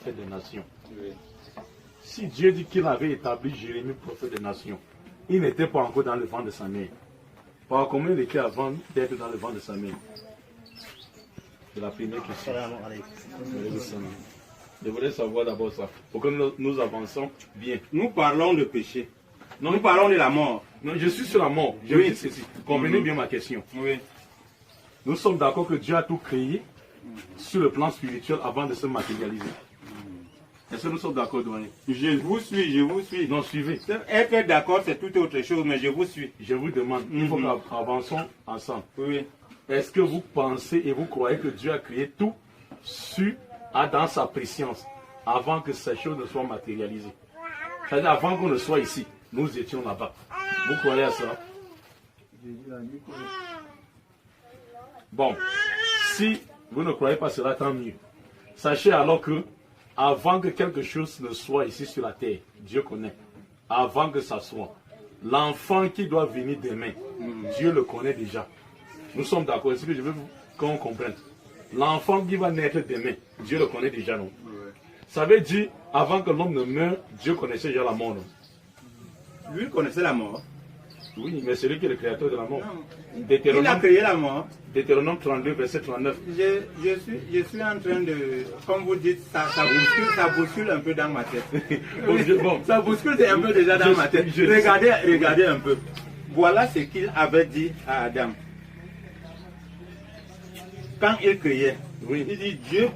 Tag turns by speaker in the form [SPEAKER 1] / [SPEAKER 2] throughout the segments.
[SPEAKER 1] prophète des nations.
[SPEAKER 2] Oui.
[SPEAKER 1] Si Dieu dit qu'il avait établi Jérémie prophète des nations, il n'était pas encore dans le ventre de sa mère. Par combien il était avant d'être dans le ventre de sa mère? C'est la première question. Je voudrais savoir d'abord ça, pour que nous avançons bien.
[SPEAKER 2] Nous parlons de péché. Non, nous parlons de la mort.
[SPEAKER 1] Non, je suis sur la mort. Je dis ceci. Comprenez bien ma question.
[SPEAKER 2] Oui.
[SPEAKER 1] Nous sommes d'accord que Dieu a tout créé sur le plan spirituel avant de se matérialiser. Est-ce que nous sommes d'accord, doyen?
[SPEAKER 2] Je vous suis, je vous suis.
[SPEAKER 1] Non, suivez.
[SPEAKER 2] Être d'accord, c'est tout autre chose, mais je vous suis.
[SPEAKER 1] Je vous demande, il faut qu'avançons ensemble.
[SPEAKER 2] Oui.
[SPEAKER 1] Est-ce que vous pensez et vous croyez que Dieu a créé tout dans sa préscience avant que ces choses ne soient matérialisées? C'est-à-dire avant qu'on ne soit ici, nous étions là-bas. Vous croyez à ça? Bon, si vous ne croyez pas cela, tant mieux. Sachez alors que avant que quelque chose ne soit ici sur la terre, Dieu connaît. Avant que ça soit, l'enfant qui doit venir demain, Dieu le connaît déjà. Nous sommes d'accord. C'est ce que je veux qu'on comprenne. L'enfant qui va naître demain, Dieu le connaît déjà, non? Ça veut dire, avant que l'homme ne meure, Dieu connaissait déjà la mort, non?
[SPEAKER 2] Lui connaissait la mort.
[SPEAKER 1] Oui, mais c'est lui qui est le créateur de la mort.
[SPEAKER 2] Il a créé la mort.
[SPEAKER 1] Deutéronome 32, verset 39.
[SPEAKER 2] Je suis en train de, comme vous dites, ça bouscule un peu dans ma tête.
[SPEAKER 1] Bon,
[SPEAKER 2] ça bouscule un peu déjà dans ma tête. Regardez un peu. Voilà ce qu'il avait dit à Adam. Quand il créait, il dit Dieu,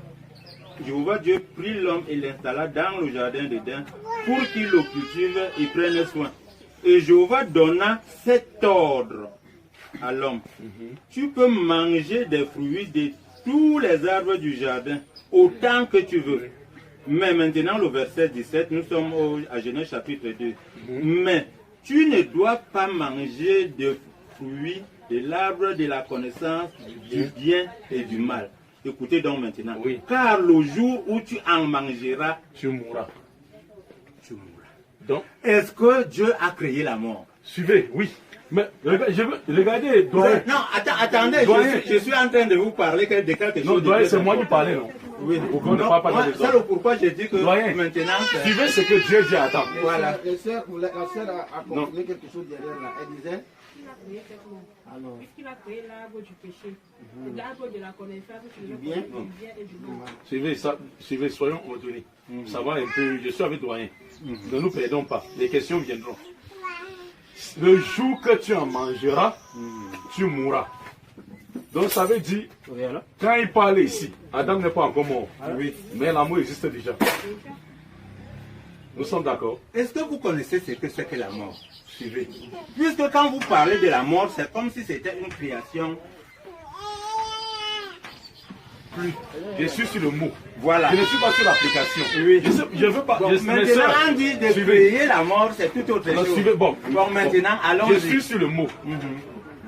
[SPEAKER 2] Jéhovah Dieu prit l'homme et l'installa dans le jardin d'Éden pour qu'il le cultive et prenne soin. Et Jéhovah donna cet ordre à l'homme. Tu peux manger des fruits de tous les arbres du jardin, autant que tu veux. Mais maintenant, le verset 17, nous sommes à Genèse chapitre 2. Mais tu ne dois pas manger de fruits de l'arbre de la connaissance du bien et du mal. Écoutez donc maintenant. Car le jour où tu en mangeras,
[SPEAKER 1] tu mourras.
[SPEAKER 2] Tu mourras.
[SPEAKER 1] Donc,
[SPEAKER 2] est-ce que Dieu a créé la mort?
[SPEAKER 1] Suivez, oui. Mais regardez, doyen.
[SPEAKER 2] Non, attendez, je suis en train de vous parler de quelque chose.
[SPEAKER 1] Non, doyen, c'est moi qui parlais, non?
[SPEAKER 2] Oui,
[SPEAKER 1] pourquoi on ne parle pas de
[SPEAKER 2] ça, c'est pourquoi je dis que
[SPEAKER 1] doyen,
[SPEAKER 2] maintenant.
[SPEAKER 1] Suivez ce que Dieu dit à Adam.
[SPEAKER 2] Voilà.
[SPEAKER 3] La sœur a compris quelque chose derrière là. Elle disait.
[SPEAKER 4] Puisqu'il a créé l'arbre du péché, l'arbre de la connaissance du bien et du mal.
[SPEAKER 1] Suivez, soyons ordonnés. Ça va un peu, je suis avec doyen. Ne nous perdons pas, les questions viendront. Le jour que tu en mangeras, tu mourras. Donc ça veut dire, quand il parle ici, Adam n'est pas encore mort. Oui, mais l'amour existe déjà. Nous sommes d'accord.
[SPEAKER 2] Est-ce que vous connaissez ce que c'est que la mort? Suivez. Puisque quand vous parlez de la mort, c'est comme si c'était une création.
[SPEAKER 1] Je suis sur le mot.
[SPEAKER 2] Voilà.
[SPEAKER 1] Je ne suis pas sur l'application.
[SPEAKER 2] Oui.
[SPEAKER 1] Je veux pas.
[SPEAKER 2] Bon, maintenant, on dit de créer la mort, c'est tout autre chose.
[SPEAKER 1] Suivez, bon,
[SPEAKER 2] maintenant, allons.
[SPEAKER 1] Je suis sur le mot.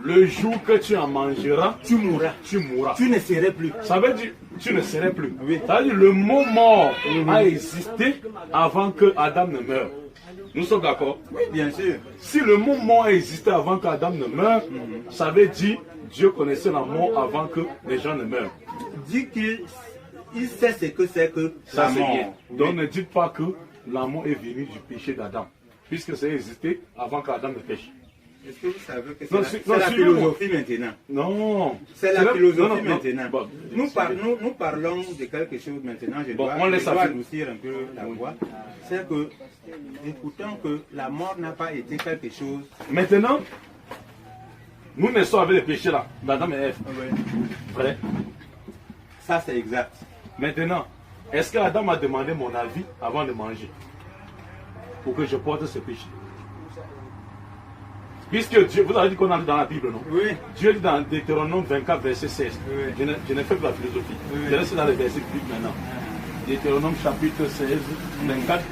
[SPEAKER 1] Le jour que tu en mangeras,
[SPEAKER 2] tu mourras.
[SPEAKER 1] Tu mourras.
[SPEAKER 2] Tu ne serais plus.
[SPEAKER 1] Ça veut dire tu ne serais plus. Oui. Ça veut dire le mot mort a existé avant que Adam ne meure. Nous sommes d'accord?
[SPEAKER 2] Oui, bien sûr.
[SPEAKER 1] Si le mot mort a existé avant qu'Adam ne meure, ça veut dire Dieu connaissait la mort avant que les gens ne meurent.
[SPEAKER 2] Dit qu'il sait ce que c'est que
[SPEAKER 1] ça, la mort. Donc ne dites pas que la mort est venue du péché d'Adam, puisque ça a existé avant qu'Adam ne pêche.
[SPEAKER 2] Est-ce que vous savez que c'est la philosophie maintenant?
[SPEAKER 1] Non.
[SPEAKER 2] C'est la philosophie maintenant. Bon, nous parlons de quelque chose maintenant. Je dois adoucir un peu la voix. C'est que, écoutons que la mort n'a pas été quelque chose.
[SPEAKER 1] Maintenant, nous naissons avec le péché là, d'Adam et Ève. Vrai.
[SPEAKER 2] Ça c'est exact.
[SPEAKER 1] Maintenant, est-ce qu'Adam a demandé mon avis avant de manger pour que je porte ce péché? Puisque Dieu, vous avez dit qu'on a dans la Bible, non?
[SPEAKER 2] Oui.
[SPEAKER 1] Dieu dit dans Deutéronome 24, verset 16.
[SPEAKER 2] Oui.
[SPEAKER 1] Je n'ai fait que la philosophie. Oui. Je reste dans le verset biblique maintenant. Deutéronome chapitre 16, 24,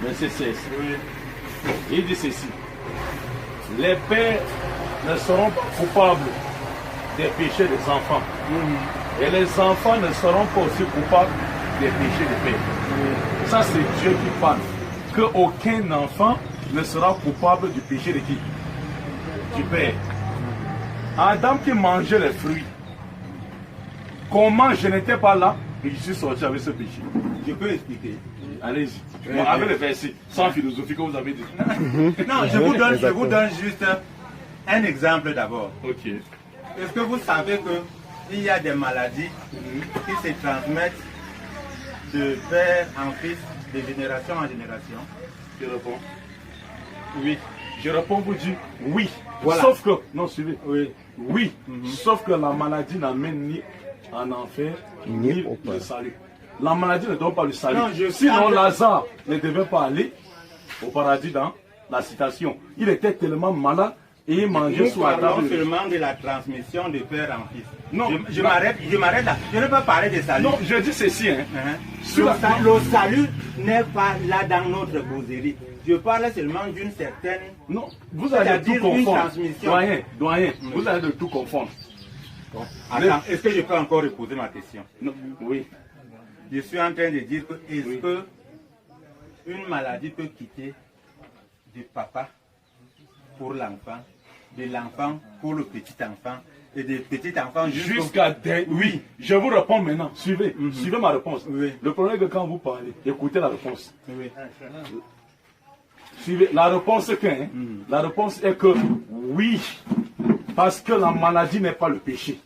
[SPEAKER 1] verset 16. Oui. Il dit ceci. Les pères ne seront pas coupables des péchés des enfants. Et les enfants ne seront pas aussi coupables des péchés des pères. Ça, c'est Dieu qui parle. Qu'aucun enfant ne sera coupable du péché de qui? Du père. Adam qui mangeait les fruits. Comment je n'étais pas là? je suis sorti avec ce péché.
[SPEAKER 2] Je peux expliquer.
[SPEAKER 1] Allez-y. Bon, avec les versets, sans philosophie que vous avez dit.
[SPEAKER 2] Non, je vous donne juste un exemple d'abord.
[SPEAKER 1] Ok.
[SPEAKER 2] Est-ce que vous savez qu'il y a des maladies qui se transmettent de père en fils, de génération en génération?
[SPEAKER 1] Je réponds. Oui. Je réponds vous dire oui.
[SPEAKER 2] Voilà.
[SPEAKER 1] Sauf que, non, suivez.
[SPEAKER 2] Oui.
[SPEAKER 1] Oui. Sauf que la maladie n'amène ni en enfer, ni le salut. La maladie ne donne pas le salut.
[SPEAKER 2] Non,
[SPEAKER 1] sinon, Lazare ne devait pas aller au paradis dans la citation. Il était tellement malade et il mangeait sous la table.
[SPEAKER 2] Nous parlons seulement de la transmission de père en fils.
[SPEAKER 1] Non,
[SPEAKER 2] je m'arrête là. Je ne peux pas parler de salut.
[SPEAKER 1] Non, je dis ceci. Hein.
[SPEAKER 2] Le salut n'est pas là dans notre causerie. Je parle seulement d'une certaine...
[SPEAKER 1] Non, vous allez tout confondre. Doyen, vous allez de tout confondre.
[SPEAKER 2] Bon. Attends, est-ce que je peux encore reposer ma question?
[SPEAKER 1] Non. Oui.
[SPEAKER 2] Je suis en train de dire que est-ce que une maladie peut quitter du papa pour l'enfant, de l'enfant pour le petit enfant et des petits enfants
[SPEAKER 1] jusqu'à des... Oui, je vous réponds maintenant. Suivez, suivez ma réponse.
[SPEAKER 2] Oui.
[SPEAKER 1] Le problème est que quand vous parlez, écoutez la réponse.
[SPEAKER 2] Oui.
[SPEAKER 1] Suivez, la réponse est que, la réponse est que oui, parce que la maladie n'est pas le péché.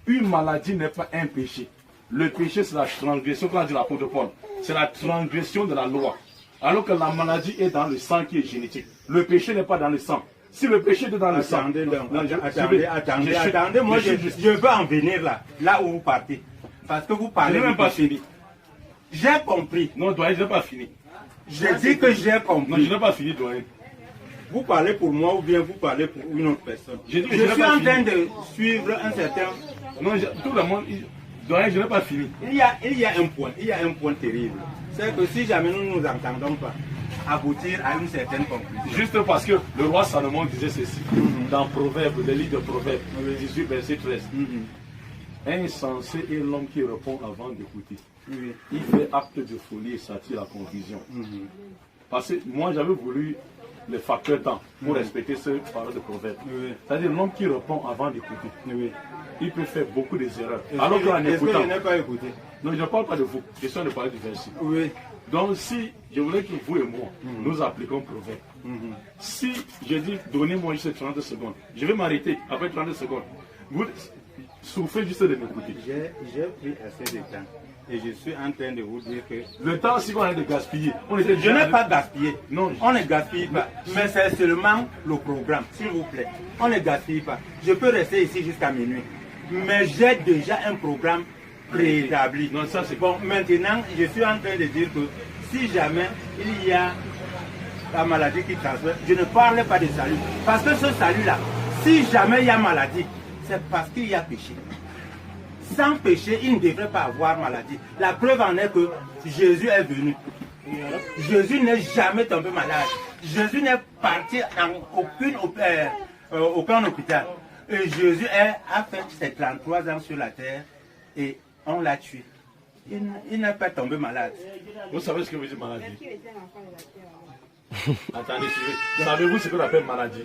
[SPEAKER 1] Une maladie n'est pas un péché. Le péché, c'est la transgression, comme a dit l'apôtre Paul. C'est la transgression de la loi. Alors que la maladie est dans le sang qui est génétique. Le péché n'est pas dans le sang. Si le péché est dans le sang...
[SPEAKER 2] Attendez, moi je veux en venir là où vous partez. Parce que vous parlez...
[SPEAKER 1] Je n'ai même pas fini.
[SPEAKER 2] J'ai compris.
[SPEAKER 1] Non, doyen, je n'ai pas fini.
[SPEAKER 2] J'ai dit que j'ai compris.
[SPEAKER 1] Non, je n'ai pas fini, doyen.
[SPEAKER 2] Vous parlez pour moi ou bien vous parlez pour une autre personne?
[SPEAKER 1] Je
[SPEAKER 2] suis en train de suivre un certain...
[SPEAKER 1] Non, tout le monde... Doyen, je n'ai pas fini.
[SPEAKER 2] Il y a un point terrible. C'est que si jamais nous ne nous entendons pas, aboutir à une certaine conclusion.
[SPEAKER 1] Juste parce que le roi Salomon disait ceci, dans Proverbes, le livre de Proverbes, 18, verset 13. Insensé est l'homme qui répond avant d'écouter. Il fait acte de folie et s'attire à confusion. Parce que moi, j'avais voulu le facteur temps pour respecter ce parole de Proverbe. C'est-à-dire l'homme qui répond avant d'écouter. Il peut faire beaucoup d'erreurs. Alors qu'en écoutant...
[SPEAKER 2] je n'ai pas écouté?
[SPEAKER 1] Non, je ne parle pas de vous. Je suis en train de parler du verset. Donc si je voulais que vous et moi, nous appliquons Proverbe. Si je dis, donnez-moi juste 30 secondes, je vais m'arrêter après 30 secondes. Vous souffrez juste de m'écouter.
[SPEAKER 2] J'ai pris assez de temps. Et je suis en train de vous dire que...
[SPEAKER 1] Le temps, si on a de gaspiller.
[SPEAKER 2] Je n'ai pas gaspillé.
[SPEAKER 1] Non.
[SPEAKER 2] On ne gaspille pas. Mais c'est seulement le programme, s'il vous plaît. On ne gaspille pas. Je peux rester ici jusqu'à minuit. Mais j'ai déjà un programme préétabli.
[SPEAKER 1] Non, ça c'est
[SPEAKER 2] bon. Maintenant, je suis en train de dire que si jamais il y a la maladie qui transmet, je ne parle pas de salut. Parce que ce salut-là, si jamais il y a maladie, c'est parce qu'il y a péché. Sans péché, il ne devrait pas avoir maladie. La preuve en est que Jésus est venu. Jésus n'est jamais tombé malade. Jésus n'est parti dans aucun hôpital. Et Jésus a fait ses 33 ans sur la terre et on l'a tué. Il n'est pas tombé malade.
[SPEAKER 1] Vous savez ce que veut dire maladie? Attendez, savez-vous ce qu'on appelle maladie?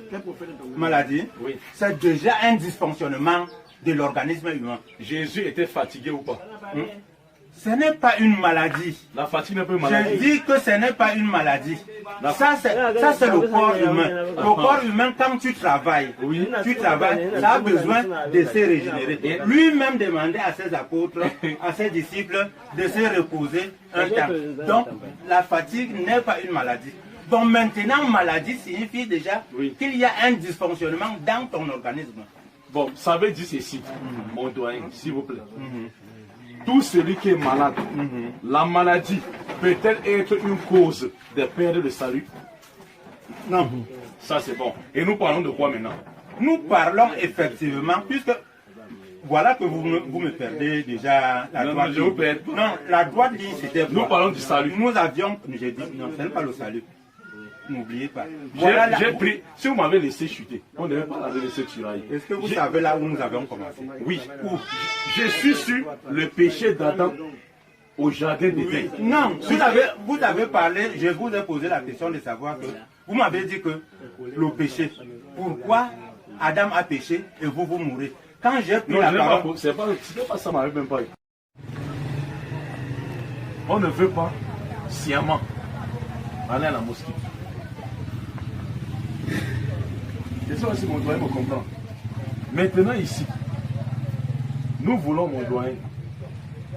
[SPEAKER 2] Maladie?
[SPEAKER 1] Oui.
[SPEAKER 2] C'est déjà un dysfonctionnement de l'organisme humain.
[SPEAKER 1] Jésus était fatigué ou pas?
[SPEAKER 2] Ce n'est pas une maladie.
[SPEAKER 1] La fatigue n'est pas une maladie.
[SPEAKER 2] Je dis que ce n'est pas une maladie. Ça, c'est le corps humain. Le corps humain, quand tu travailles, ça a besoin de se régénérer. Lui-même demandait à ses apôtres, à ses disciples, de se reposer un temps. Donc, la fatigue n'est pas une maladie. Donc maintenant, maladie signifie déjà qu'il y a un dysfonctionnement dans ton organisme.
[SPEAKER 1] Bon, ça veut dire ceci, mon doyen, s'il vous plaît. Tout celui qui est malade, la maladie peut-elle être une cause de perte de salut?
[SPEAKER 2] Non.
[SPEAKER 1] Ça c'est bon. Et nous parlons de quoi maintenant?
[SPEAKER 2] Nous parlons effectivement, puisque voilà que vous me perdez déjà la droite ligne.
[SPEAKER 1] Je vous perds.
[SPEAKER 2] Non, la droite ligne c'était quoi?
[SPEAKER 1] Nous parlons du salut.
[SPEAKER 2] Nous avions, j'ai dit, non, ce n'est pas le salut. N'oubliez pas.
[SPEAKER 1] Voilà j'ai pris, si vous m'avez laissé chuter, on ne devait pas la laisser tirailler.
[SPEAKER 2] Est-ce que vous savez là où nous avons commencé?
[SPEAKER 1] Oui. Où? Je suis sur le péché d'Adam au jardin d'Éden.
[SPEAKER 2] Non, vous avez parlé, je vous ai posé la question de savoir que vous m'avez dit que le péché, pourquoi Adam a péché et vous mourrez? Quand j'ai pris la parole...
[SPEAKER 1] C'est pas ça, m'avait même pas eu. on ne veut pas sciemment aller à la mosquée. Je sais pas si mon doyen me comprend. Maintenant ici, nous voulons, mon doyen,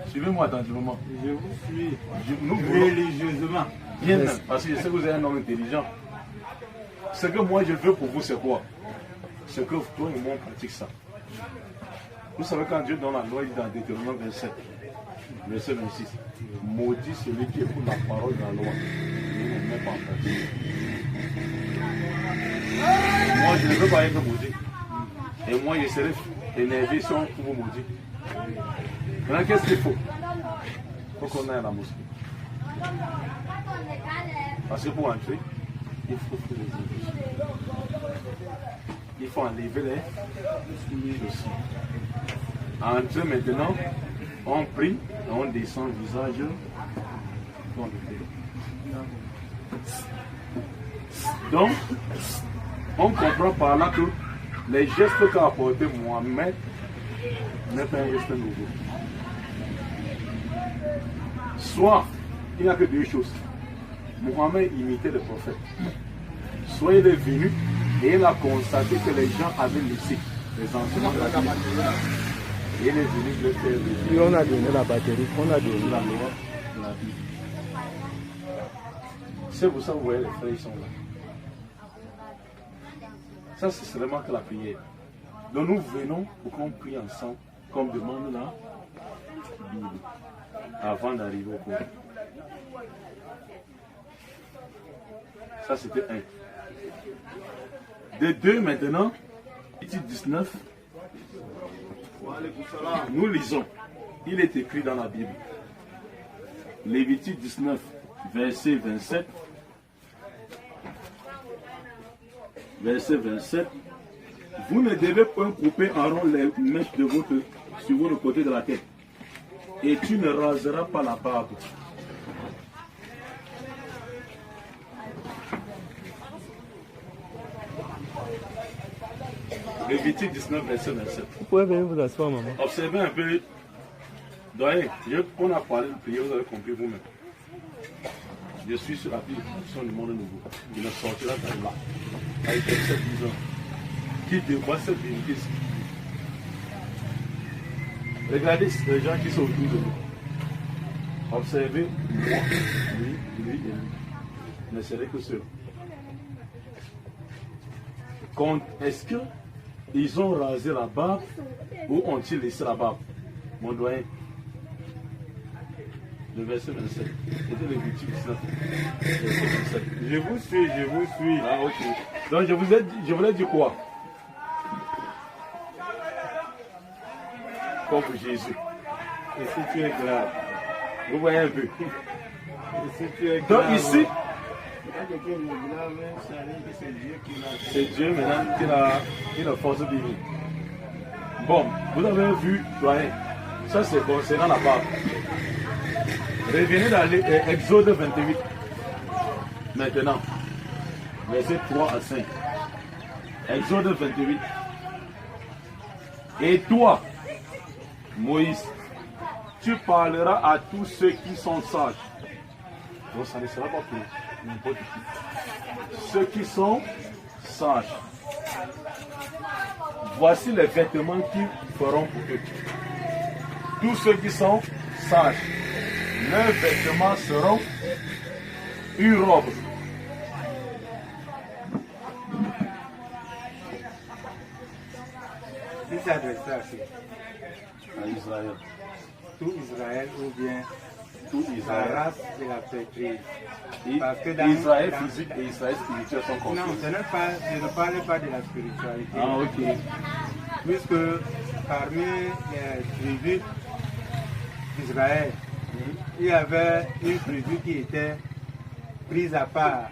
[SPEAKER 1] suivez-moi attentivement.
[SPEAKER 2] Je vous suis
[SPEAKER 1] Nous voulons
[SPEAKER 2] religieusement.
[SPEAKER 1] bien, parce que je sais que vous êtes un homme intelligent. Ce que moi je veux pour vous, c'est quoi? C'est que toi et moi on pratique ça. Vous savez, quand Dieu donne la loi, il dit dans Deutéronome 27, verset 26, maudit celui qui écoute la parole de la loi et ne met pas en pratique. Moi, je ne veux pas être maudit. Et moi, je serai énervé si on vous maudit. Maintenant, qu'est-ce qu'il faut? Il faut qu'on aille à la mosquée. Parce que pour entrer, il faut faire les injections. Il faut enlever les chaussures. Entrer maintenant, on prie, on descend le visage. Donc, on comprend par là que les gestes qu'a apporté Mohamed n'est pas un geste nouveau. Soit, il n'y a que deux choses. Mohamed imitait le prophète. Soit il est venu et il a constaté que les gens avaient laissé les enseignements de la Bible. Et il est venu le faire.
[SPEAKER 5] Et on a donné la batterie, on a donné
[SPEAKER 1] La loi de la Bible. C'est pour ça que vous voyez les frères, ils sont là. Ça, c'est seulement que la prière. Donc nous venons pour qu'on prie ensemble, comme demande la Bible, avant d'arriver au cours. Ça, c'était un. De deux, maintenant, Lévitique 19, nous lisons. Il est écrit dans la Bible. Lévitique 19, verset 27. Verset 27. Vous ne devez point couper en rond les mèches de sur votre côté de la tête. Et tu ne raseras pas la barbe. Lévitique 19, verset 27.
[SPEAKER 5] Vous pouvez venir vous asseoir, maman.
[SPEAKER 1] Observez un peu. Doyen, on a parlé de prière, vous avez compris vous-même. Je suis sur la Bible du monde nouveau. Il ne sortira pas là. Avec verset 10 ans. Qui dévoile cette vérité. Regardez les gens qui sont autour de nous. Observez moi, lui et lui. Ne serait que ceux. Est-ce qu'ils ont rasé la barbe ou ont-ils laissé la barbe? Mon doyen. Le verset 27. C'était le Lévitique 19. Verset 27.
[SPEAKER 2] Je vous suis, je vous suis.
[SPEAKER 1] Ah, ok. Donc je vous ai dit quoi? Comme pour Jésus.
[SPEAKER 2] Et si tu es grave?
[SPEAKER 1] Vous voyez un peu.
[SPEAKER 2] Et si tu es
[SPEAKER 1] Donc
[SPEAKER 2] grave?
[SPEAKER 1] ici,
[SPEAKER 3] C'est
[SPEAKER 1] c'est Dieu maintenant qui a la force divine. Bon, vous avez vu, doyen, ça c'est concernant la barbe. Revenez dans l'Exode 28. Maintenant, verset 3 à 5. Exode 28. Et toi, Moïse, tu parleras à tous ceux qui sont sages. Donc ça ne sera pas pour n'importe qui. Ceux qui sont sages. Voici les vêtements qu'ils feront pour eux. Tous ceux qui sont sages, leurs vêtements seront une robe.
[SPEAKER 2] Qui s'adresse
[SPEAKER 1] À Israël.
[SPEAKER 2] tout Israël ou bien
[SPEAKER 1] Tout
[SPEAKER 2] la
[SPEAKER 1] Israël.
[SPEAKER 2] race de la pétrie? Parce que
[SPEAKER 1] Israël physique et Israël spirituel sont
[SPEAKER 2] Non,
[SPEAKER 1] confus.
[SPEAKER 2] je ne parle pas de la spiritualité.
[SPEAKER 1] Ah, ok.
[SPEAKER 2] Puisque parmi les tribus d'Israël, il y avait une tribu qui était prise à part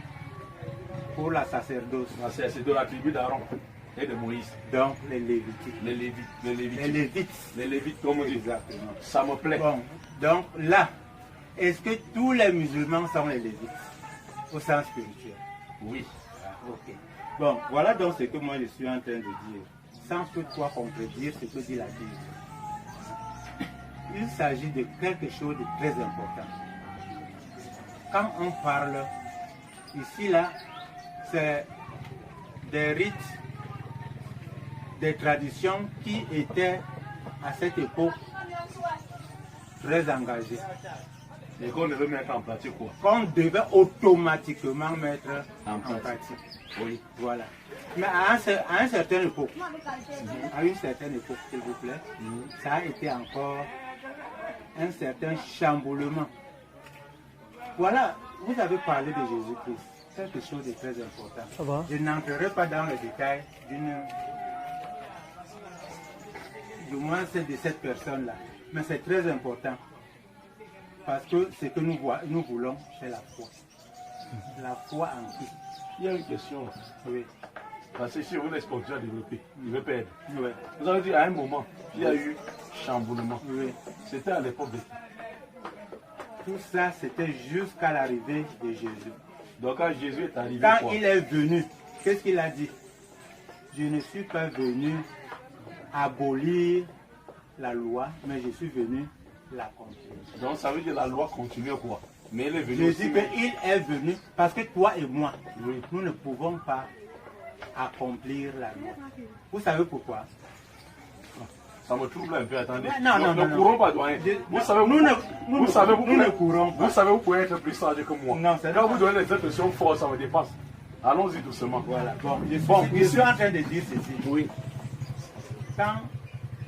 [SPEAKER 2] pour la sacerdoce.
[SPEAKER 1] C'est de la tribu d'Aaron et de Moïse.
[SPEAKER 2] Donc les Lévitiques.
[SPEAKER 1] Les Lévites. Les Lévites.
[SPEAKER 2] Les Lévites.
[SPEAKER 1] Les Lévites, comme on dit.
[SPEAKER 2] Exactement.
[SPEAKER 1] Ça me plaît.
[SPEAKER 2] Bon, donc là, est-ce que tous les musulmans sont les Lévites au sens spirituel?
[SPEAKER 1] Oui.
[SPEAKER 2] Ah, ok. Bon, voilà donc ce que moi je suis en train de dire, sans toutefois contredire ce que dit la Bible. Il s'agit de quelque chose de très important. quand on parle ici, là, c'est des rites, des traditions qui étaient à cette époque très engagées.
[SPEAKER 1] Et qu'on devait mettre en pratique quoi?
[SPEAKER 2] Qu'on devait automatiquement mettre en pratique.
[SPEAKER 1] Oui.
[SPEAKER 2] Voilà. Mais à une certaine époque, s'il vous plaît, ça a été encore un certain chamboulement. Voilà, vous avez parlé de Jésus-Christ, quelque chose de très important. Je n'entrerai pas dans les détails du moins celle de cette personne-là, mais c'est très important. Parce que ce que nous voulons, c'est la foi. La foi en qui?
[SPEAKER 1] Il y a une question.
[SPEAKER 2] Oui.
[SPEAKER 1] Parce que si vous laissez continuer à développer, il veut perdre.
[SPEAKER 2] Oui.
[SPEAKER 1] Vous avez dit à un moment, il y a eu chamboulement.
[SPEAKER 2] Oui.
[SPEAKER 1] C'était à l'époque de...
[SPEAKER 2] Tout ça, c'était jusqu'à l'arrivée de Jésus.
[SPEAKER 1] Donc quand Jésus est arrivé,
[SPEAKER 2] quand
[SPEAKER 1] quoi?
[SPEAKER 2] il est venu, qu'est-ce qu'il a dit? Je ne suis pas venu abolir la loi, mais je suis venu la accomplir.
[SPEAKER 1] Donc ça veut dire que la loi continue quoi? Mais elle est venue
[SPEAKER 2] Je
[SPEAKER 1] aussi.
[SPEAKER 2] dis qu'il est venu parce que toi et moi,
[SPEAKER 1] Oui.
[SPEAKER 2] nous ne pouvons pas accomplir la loi. Vous savez pourquoi?
[SPEAKER 1] Ça me trouble un peu, attendez.
[SPEAKER 2] Non,
[SPEAKER 1] nous
[SPEAKER 2] non,
[SPEAKER 1] ne
[SPEAKER 2] non,
[SPEAKER 1] courons
[SPEAKER 2] non.
[SPEAKER 1] pas, doyen. Vous savez,
[SPEAKER 2] Nous ne courons pas.
[SPEAKER 1] Vous savez, vous pouvez être plus sage que moi.
[SPEAKER 2] Non, c'est
[SPEAKER 1] quand
[SPEAKER 2] pas-
[SPEAKER 1] vous donnez des expressions fortes, ça me dépasse. Allons-y doucement.
[SPEAKER 2] Voilà. Bon, je
[SPEAKER 1] ici-
[SPEAKER 2] suis en train de dire ceci.
[SPEAKER 1] Oui.
[SPEAKER 2] Quand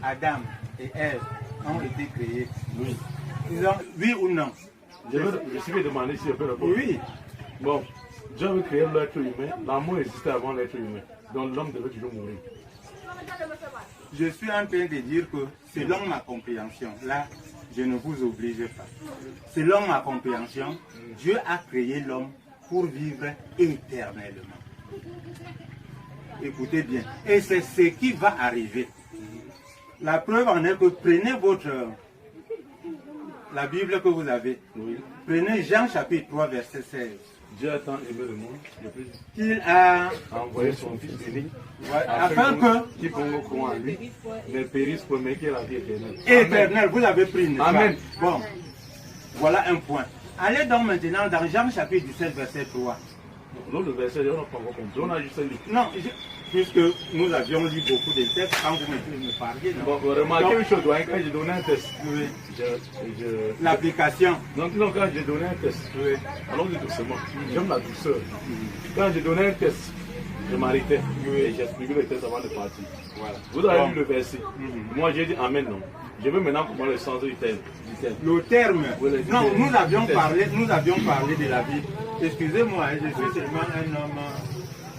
[SPEAKER 2] Adam et Ève ont été créés,
[SPEAKER 1] Oui.
[SPEAKER 2] ils ont, oui ou non?
[SPEAKER 1] Je suis venu demander si je peux répondre.
[SPEAKER 2] Oui.
[SPEAKER 1] Bon, Dieu veut créer l'être humain. L'amour existait avant l'être humain. Donc l'homme devait toujours mourir.
[SPEAKER 2] Je suis en train de dire que selon ma compréhension, là, je ne vous oblige pas. Selon ma compréhension, Dieu a créé l'homme pour vivre éternellement. Écoutez bien. Et c'est ce qui va arriver. La preuve en est que prenez la Bible que vous avez.
[SPEAKER 1] Oui.
[SPEAKER 2] Prenez Jean chapitre 3, verset 16.
[SPEAKER 1] Dieu a tant aimé le monde
[SPEAKER 2] Qu'il a,
[SPEAKER 1] envoyé son fils unique
[SPEAKER 2] afin que,
[SPEAKER 1] quiconque croit en lui ne périsse pour qu'il ait la vie éternelle.
[SPEAKER 2] éternel, vous l'avez pris, n'est-ce pas?
[SPEAKER 1] Amen.
[SPEAKER 2] Bon, voilà un point. Allez donc maintenant dans Jean chapitre 17, verset 3.
[SPEAKER 1] L'autre verset, on n'a pas encore compris. On a juste lu.
[SPEAKER 2] Non, puisque nous avions lu beaucoup de textes quand vous me parliez. non?
[SPEAKER 1] Bon, remarquez une chose, doyen, quand j'ai donné un test,
[SPEAKER 2] Oui.
[SPEAKER 1] je...
[SPEAKER 2] L'application.
[SPEAKER 1] Donc, non, quand j'ai donné un test, allons-y doucement, j'aime la douceur. Quand j'ai donné un test, je m'arrêtais et j'expliquais le test avant de partir. Voilà. Vous avez lu le verset. Moi, j'ai dit Amen, non. Je veux maintenant comprendre le sens du terme.
[SPEAKER 2] Le terme.
[SPEAKER 1] Oui,
[SPEAKER 2] Non, nous avions parlé de la vie. Excusez-moi, je suis seulement un homme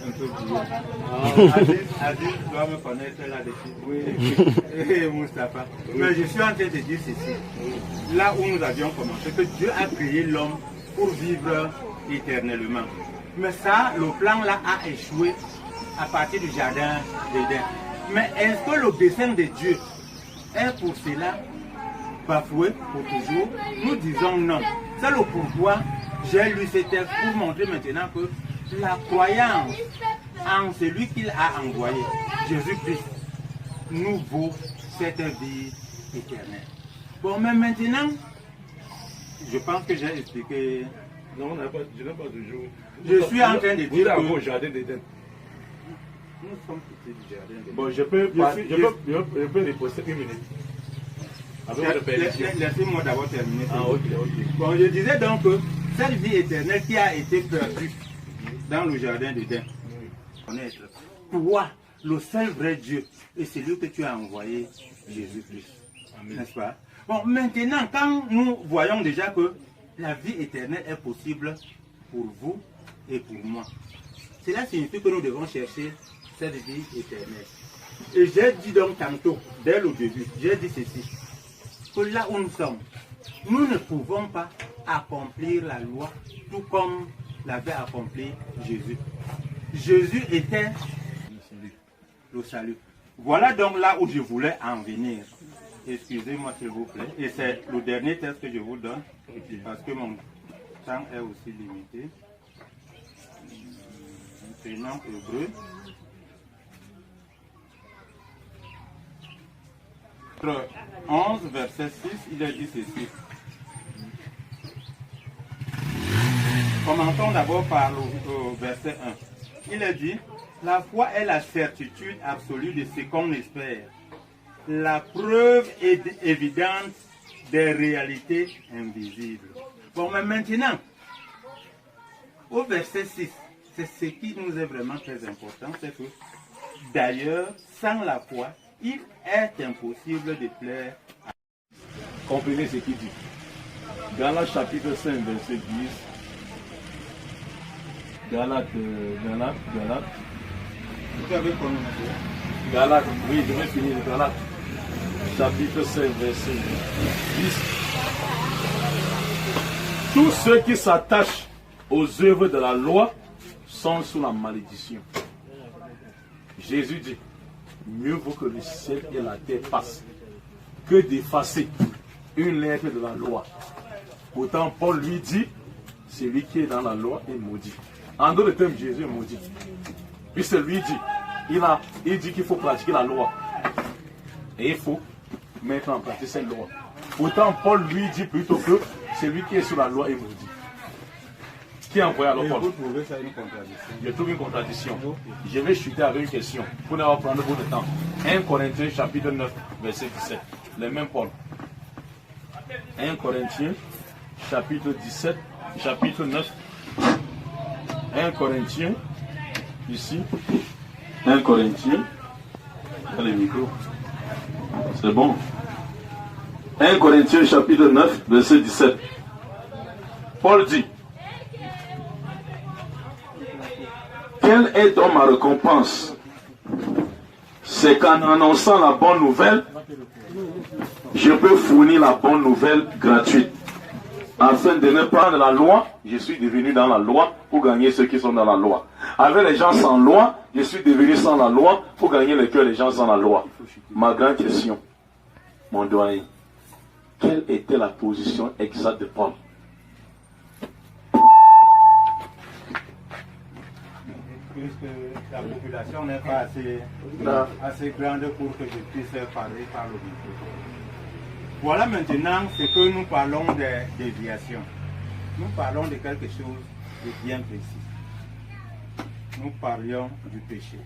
[SPEAKER 2] un peu vieux. Aziz doit me connaître là-dessus. Oui. Et Moustapha. Mais je suis en train de dire ceci. Là où nous avions commencé, que Dieu a créé l'homme pour vivre éternellement. Mais ça, le plan là a échoué à partir du jardin d'Éden. Mais est-ce que le dessein de Dieu est pour cela bafoué pour toujours? Nous disons non. C'est le pourquoi j'ai lu ce texte pour montrer maintenant que la croyance en celui qu'il a envoyé, Jésus-Christ, nous vaut cette vie éternelle. Bon, mais maintenant, je pense que j'ai expliqué.
[SPEAKER 1] Non, je n'ai pas toujours.
[SPEAKER 2] Je suis en train de dire
[SPEAKER 1] Vous êtes
[SPEAKER 2] que
[SPEAKER 1] au jardin d'Éden.
[SPEAKER 2] nous sommes quittés du jardin d'Éden.
[SPEAKER 1] Bon, je peux riposter une minute. Avec votre permission.
[SPEAKER 2] Laissez-moi d'abord terminer.
[SPEAKER 1] Ah, ok.
[SPEAKER 2] Bon, je disais donc que cette vie éternelle qui a été perdue dans le jardin d'Éden, connaître toi, le seul vrai Dieu, et celui que tu as envoyé, Jésus-Christ. N'est-ce pas? Bon, maintenant, quand nous voyons déjà que la vie éternelle est possible pour vous et pour moi, cela signifie que nous devons chercher cette vie éternelle. Et j'ai dit donc tantôt, dès le début, j'ai dit ceci, que là où nous sommes, nous ne pouvons pas accomplir la loi tout comme l'avait accompli Jésus. Jésus était le salut. Voilà donc là où je voulais en venir. Excusez-moi s'il vous plaît. Et c'est le dernier texte que je vous donne, parce que mon temps est aussi limité. Prénom hébreu. 11, verset 6, il a dit ceci. Commençons d'abord par le verset 1. Il est dit, la foi est la certitude absolue de ce qu'on espère, la preuve évidente des réalités invisibles. Bon, mais maintenant, au verset 6, c'est ce qui nous est vraiment très important, c'est que d'ailleurs, sans la foi, il est impossible de plaire à Dieu.
[SPEAKER 1] Comprenez ce qu'il dit. Galates chapitre 5, verset 10. Galates.
[SPEAKER 2] Vous avez connu
[SPEAKER 1] Galates, oui, je vais finir. Galates chapitre 5, verset 10. Tous ceux qui s'attachent aux œuvres de la loi sont sous la malédiction. Jésus dit, mieux vaut que le ciel et la terre passent que d'effacer une lettre de la loi. Pourtant, Paul lui dit, celui qui est dans la loi est maudit. En d'autres termes, Jésus est maudit. Puis c'est lui dit, il dit qu'il faut pratiquer la loi. Et il faut mettre en pratique cette loi. Pourtant, Paul lui dit plutôt que celui qui est sous la loi est maudit. Qui a envoyé alors Paul?
[SPEAKER 2] Vous trouvez ça une contradiction?
[SPEAKER 1] Je trouve une contradiction. Je vais chuter avec une question pour ne pas prendre beaucoup de temps. 1 Corinthiens chapitre 9, verset 17. Le même Paul. 1 Corinthiens chapitre 17, chapitre 9. 1 Corinthiens, ici. 1 Corinthiens. Les micros. C'est bon. 1 Corinthiens chapitre 9, verset 17. Paul dit, quelle est donc ma récompense? C'est qu'en annonçant la bonne nouvelle, je peux fournir la bonne nouvelle gratuite. Afin de ne prendre la loi, je suis devenu dans la loi pour gagner ceux qui sont dans la loi. Avec les gens sans loi, je suis devenu sans la loi pour gagner le cœur des gens sans la loi. Ma grande question, mon doyen, quelle était la position exacte de Paul?
[SPEAKER 2] Puisque la population n'est pas assez grande pour que je puisse parler par le micro. Voilà maintenant ce que nous parlons de déviation. Nous parlons de quelque chose de bien précis. Nous parlions du péché.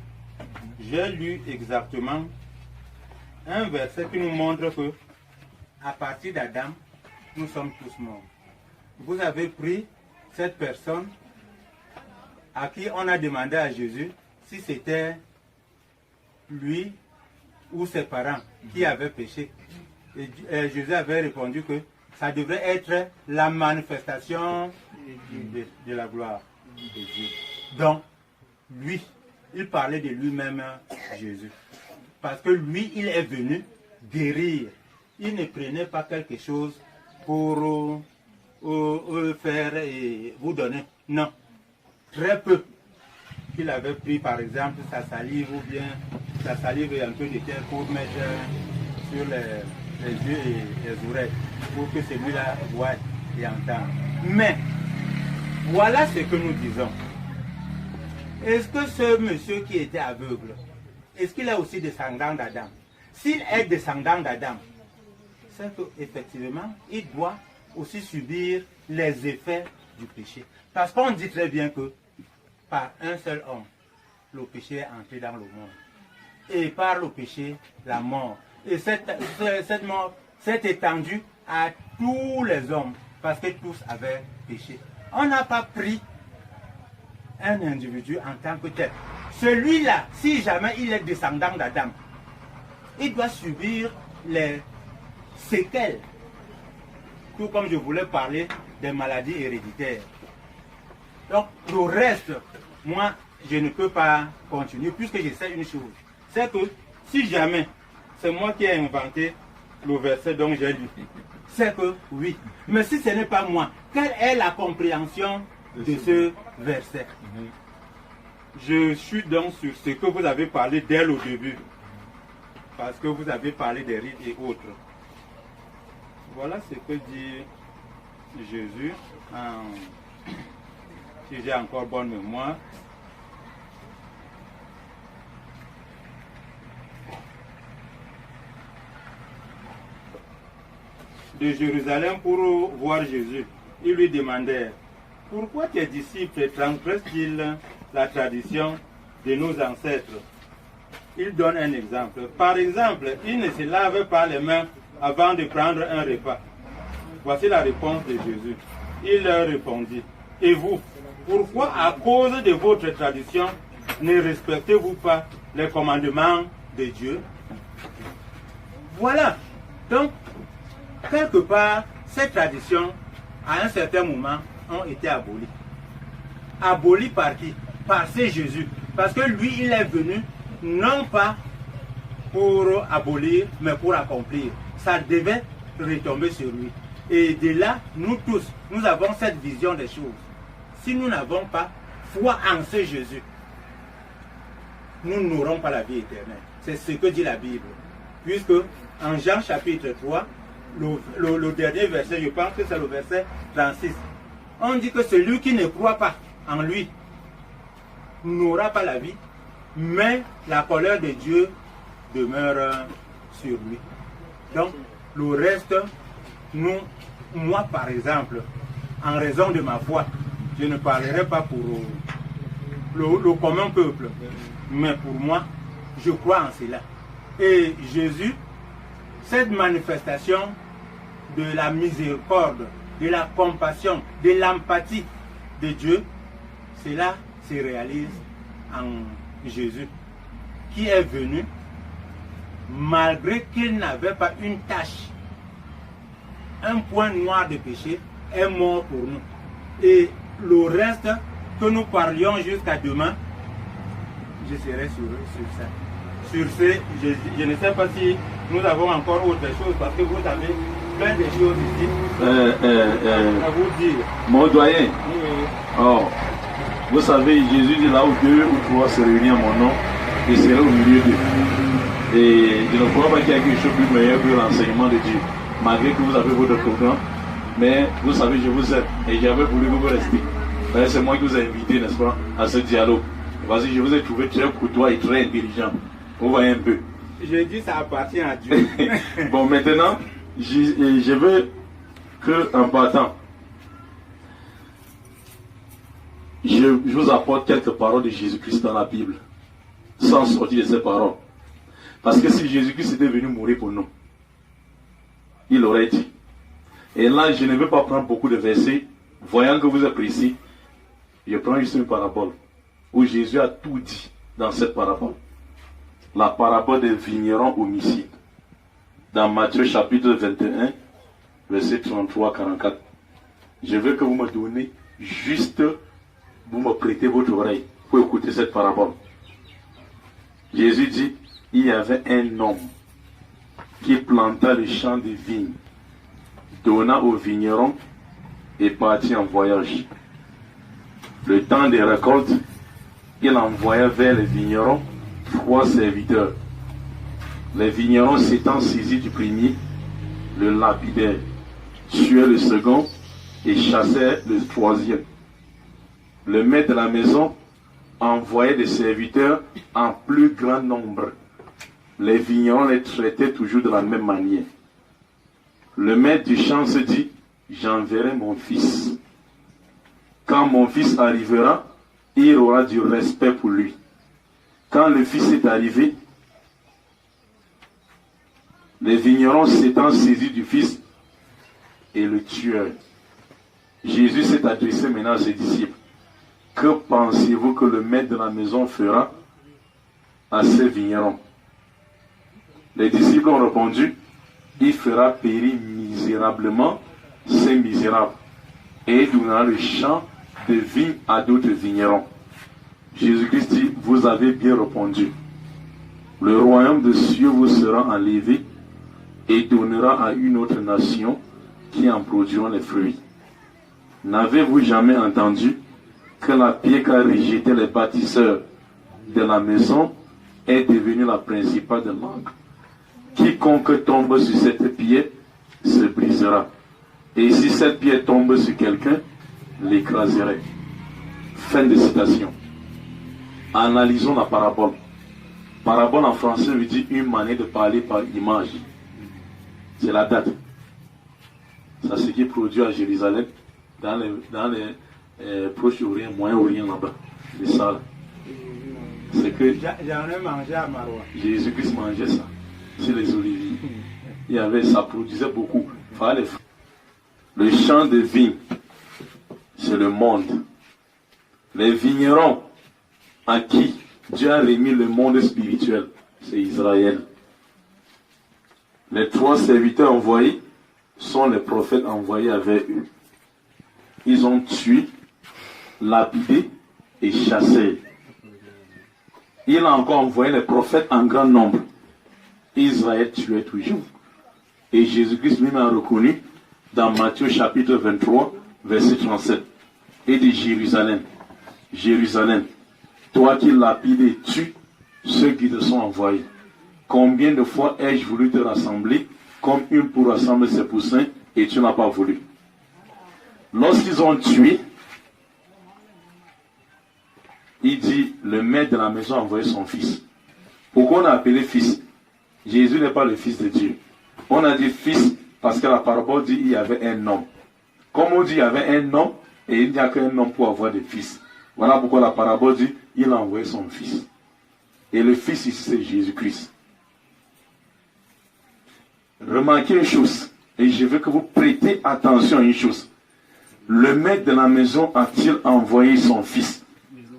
[SPEAKER 2] J'ai lu exactement un verset qui nous montre que à partir d'Adam, nous sommes tous morts. Vous avez pris cette personne à qui on a demandé à Jésus si c'était lui ou ses parents qui avaient péché. Et Jésus avait répondu que ça devrait être la manifestation de la gloire de Dieu. Donc, lui, il parlait de lui-même, Jésus. Parce que lui, il est venu guérir. Il ne prenait pas quelque chose pour faire et vous donner. Non. Très peu. Il avait pris par exemple sa salive ou bien sa salive et un peu de terre pour mettre sur les yeux et les oreilles pour que celui-là voie et entende. Mais voilà ce que nous disons. Est-ce que ce monsieur qui était aveugle, est-ce qu'il est aussi descendant d'Adam? S'il est descendant d'Adam, c'est qu'effectivement, il doit aussi subir les effets du péché. Parce qu'on dit très bien que par un seul homme, le péché est entré dans le monde. Et par le péché, la mort. Et cette mort s'est étendue à tous les hommes, parce que tous avaient péché. On n'a pas pris un individu en tant que tel. Celui-là, si jamais il est descendant d'Adam, il doit subir les séquelles. Tout comme je voulais parler des maladies héréditaires. Donc, le reste, moi, je ne peux pas continuer puisque je sais une chose. C'est que si jamais c'est moi qui ai inventé le verset dont j'ai lu, c'est que oui. Mais si ce n'est pas moi, quelle est la compréhension de ce verset? Je suis donc sur ce que vous avez parlé dès le début. Parce que vous avez parlé des rites et autres. Voilà ce que dit Jésus si j'ai encore bonne mémoire. De Jérusalem pour voir Jésus. Ils lui demandèrent, pourquoi tes disciples transgressent-ils la tradition de nos ancêtres? Il donne un exemple. Par exemple, ils ne se lavent pas les mains avant de prendre un repas. Voici la réponse de Jésus. Il leur répondit, et vous, pourquoi à cause de votre tradition ne respectez-vous pas les commandements de Dieu? Voilà. Donc, quelque part, ces traditions, à un certain moment, ont été abolies. Abolies par qui? Par ce Jésus. Parce que lui, il est venu non pas pour abolir, mais pour accomplir. Ça devait retomber sur lui. Et de là, nous tous, nous avons cette vision des choses. Si nous n'avons pas foi en ce Jésus, nous n'aurons pas la vie éternelle. C'est ce que dit la Bible. Puisque en Jean chapitre 3, le dernier verset, je pense que c'est le verset 36, on dit que celui qui ne croit pas en lui n'aura pas la vie, mais la colère de Dieu demeure sur lui. Donc, le reste, moi par exemple, en raison de ma foi, je ne parlerai pas pour le commun peuple, mais pour moi, je crois en cela. Et Jésus, cette manifestation de la miséricorde, de la compassion, de l'empathie de Dieu, cela se réalise en Jésus, qui est venu malgré qu'il n'avait pas une tache, un point noir de péché, est mort pour nous. Et le reste, que nous parlions jusqu'à demain, je serai sur ça. Sur ce, je ne sais pas si nous avons encore autre chose, parce que vous avez plein de choses ici à vous dire.
[SPEAKER 1] Mon doyen,
[SPEAKER 2] Oui.
[SPEAKER 1] oh, vous savez, Jésus dit là où 2 ou 3 se réunissent en mon nom, je serai au milieu d'eux. Et je ne crois pas qu'il y ait quelque chose de plus meilleur que l'enseignement de Dieu. Malgré que vous avez votre programme, mais vous savez, je vous aime et j'avais voulu que vous restiez. C'est moi qui vous ai invité, n'est-ce pas, à ce dialogue. Vas-y, je vous ai trouvé très courtois et très intelligent. Vous voyez un peu.
[SPEAKER 2] Je dis ça appartient à Dieu.
[SPEAKER 1] Bon, maintenant, je veux que, en partant, je vous apporte quelques paroles de Jésus-Christ dans la Bible, sans sortir de ces paroles. Parce que si Jésus-Christ était venu mourir pour nous, il aurait dit. Et là, je ne veux pas prendre beaucoup de versets, voyant que vous êtes précis, je prends juste une parabole, où Jésus a tout dit dans cette parabole. La parabole des vignerons homicides. Dans Matthieu chapitre 21, verset 33-44. Je veux que vous me donnez juste, vous me prêtez votre oreille pour écouter cette parabole. Jésus dit, il y avait un homme qui planta le champ de vignes, donna aux vignerons et partit en voyage. Le temps des récoltes, il envoya vers les vignerons 3 serviteurs. Les vignerons s'étant saisis du premier, le lapidèrent, tuèrent le second et chassèrent le troisième. Le maître de la maison envoyait des serviteurs en plus grand nombre. Les vignerons les traitaient toujours de la même manière. Le maître du champ se dit, j'enverrai mon fils. Quand mon fils arrivera, il aura du respect pour lui. Quand le fils est arrivé, les vignerons s'étant saisis du fils et le tuèrent. Jésus s'est adressé maintenant à ses disciples. Que pensez-vous que le maître de la maison fera à ces vignerons? Les disciples ont répondu, il fera périr misérablement ces misérables et donnera le champ de vigne à d'autres vignerons. Jésus-Christ dit, vous avez bien répondu. Le royaume des cieux vous sera enlevé et donnera à une autre nation qui en produira les fruits. N'avez-vous jamais entendu que la pierre qu'a rejeté les bâtisseurs de la maison est devenue la principale de l'angle? Quiconque tombe sur cette pierre se brisera. Et si cette pierre tombe sur quelqu'un, l'écraserait. Fin de citation. Analysons la parabole. Parabole en français veut dire une manière de parler par image. C'est la date. C'est ce qui est produit à Jérusalem dans Proche-Orient, Moyen-Orient là-bas. C'est ça là. C'est que
[SPEAKER 2] J'en ai mangé à Maroua.
[SPEAKER 1] Jésus-Christ mangeait ça. C'est les oliviers. Il y avait, ça produisait beaucoup. Fallait. Le champ de vigne, c'est le monde. Les vignerons à qui Dieu a remis le monde spirituel, c'est Israël. Les 3 serviteurs envoyés sont les prophètes envoyés avec eux. Ils ont tué, lapidé et chassé. Il a encore envoyé les prophètes en grand nombre. Israël tuait toujours. Et Jésus-Christ lui-même a reconnu dans Matthieu chapitre 23, verset 37. Et dit Jérusalem, Jérusalem, toi qui lapides et tues ceux qui te sont envoyés. Combien de fois ai-je voulu te rassembler comme une pour rassembler ses poussins et tu n'as pas voulu. Lorsqu'ils ont tué, il dit, le maître de la maison a envoyé son fils. Pourquoi on a appelé fils? Jésus n'est pas le fils de Dieu. On a dit fils parce que la parabole dit il y avait un homme. Comme on dit il y avait un homme et il n'y a qu'un homme pour avoir des fils. Voilà pourquoi la parabole dit il a envoyé son fils. Et le fils ici c'est Jésus-Christ. Remarquez une chose, et je veux que vous prêtez attention à une chose. Le maître de la maison a-t-il envoyé son fils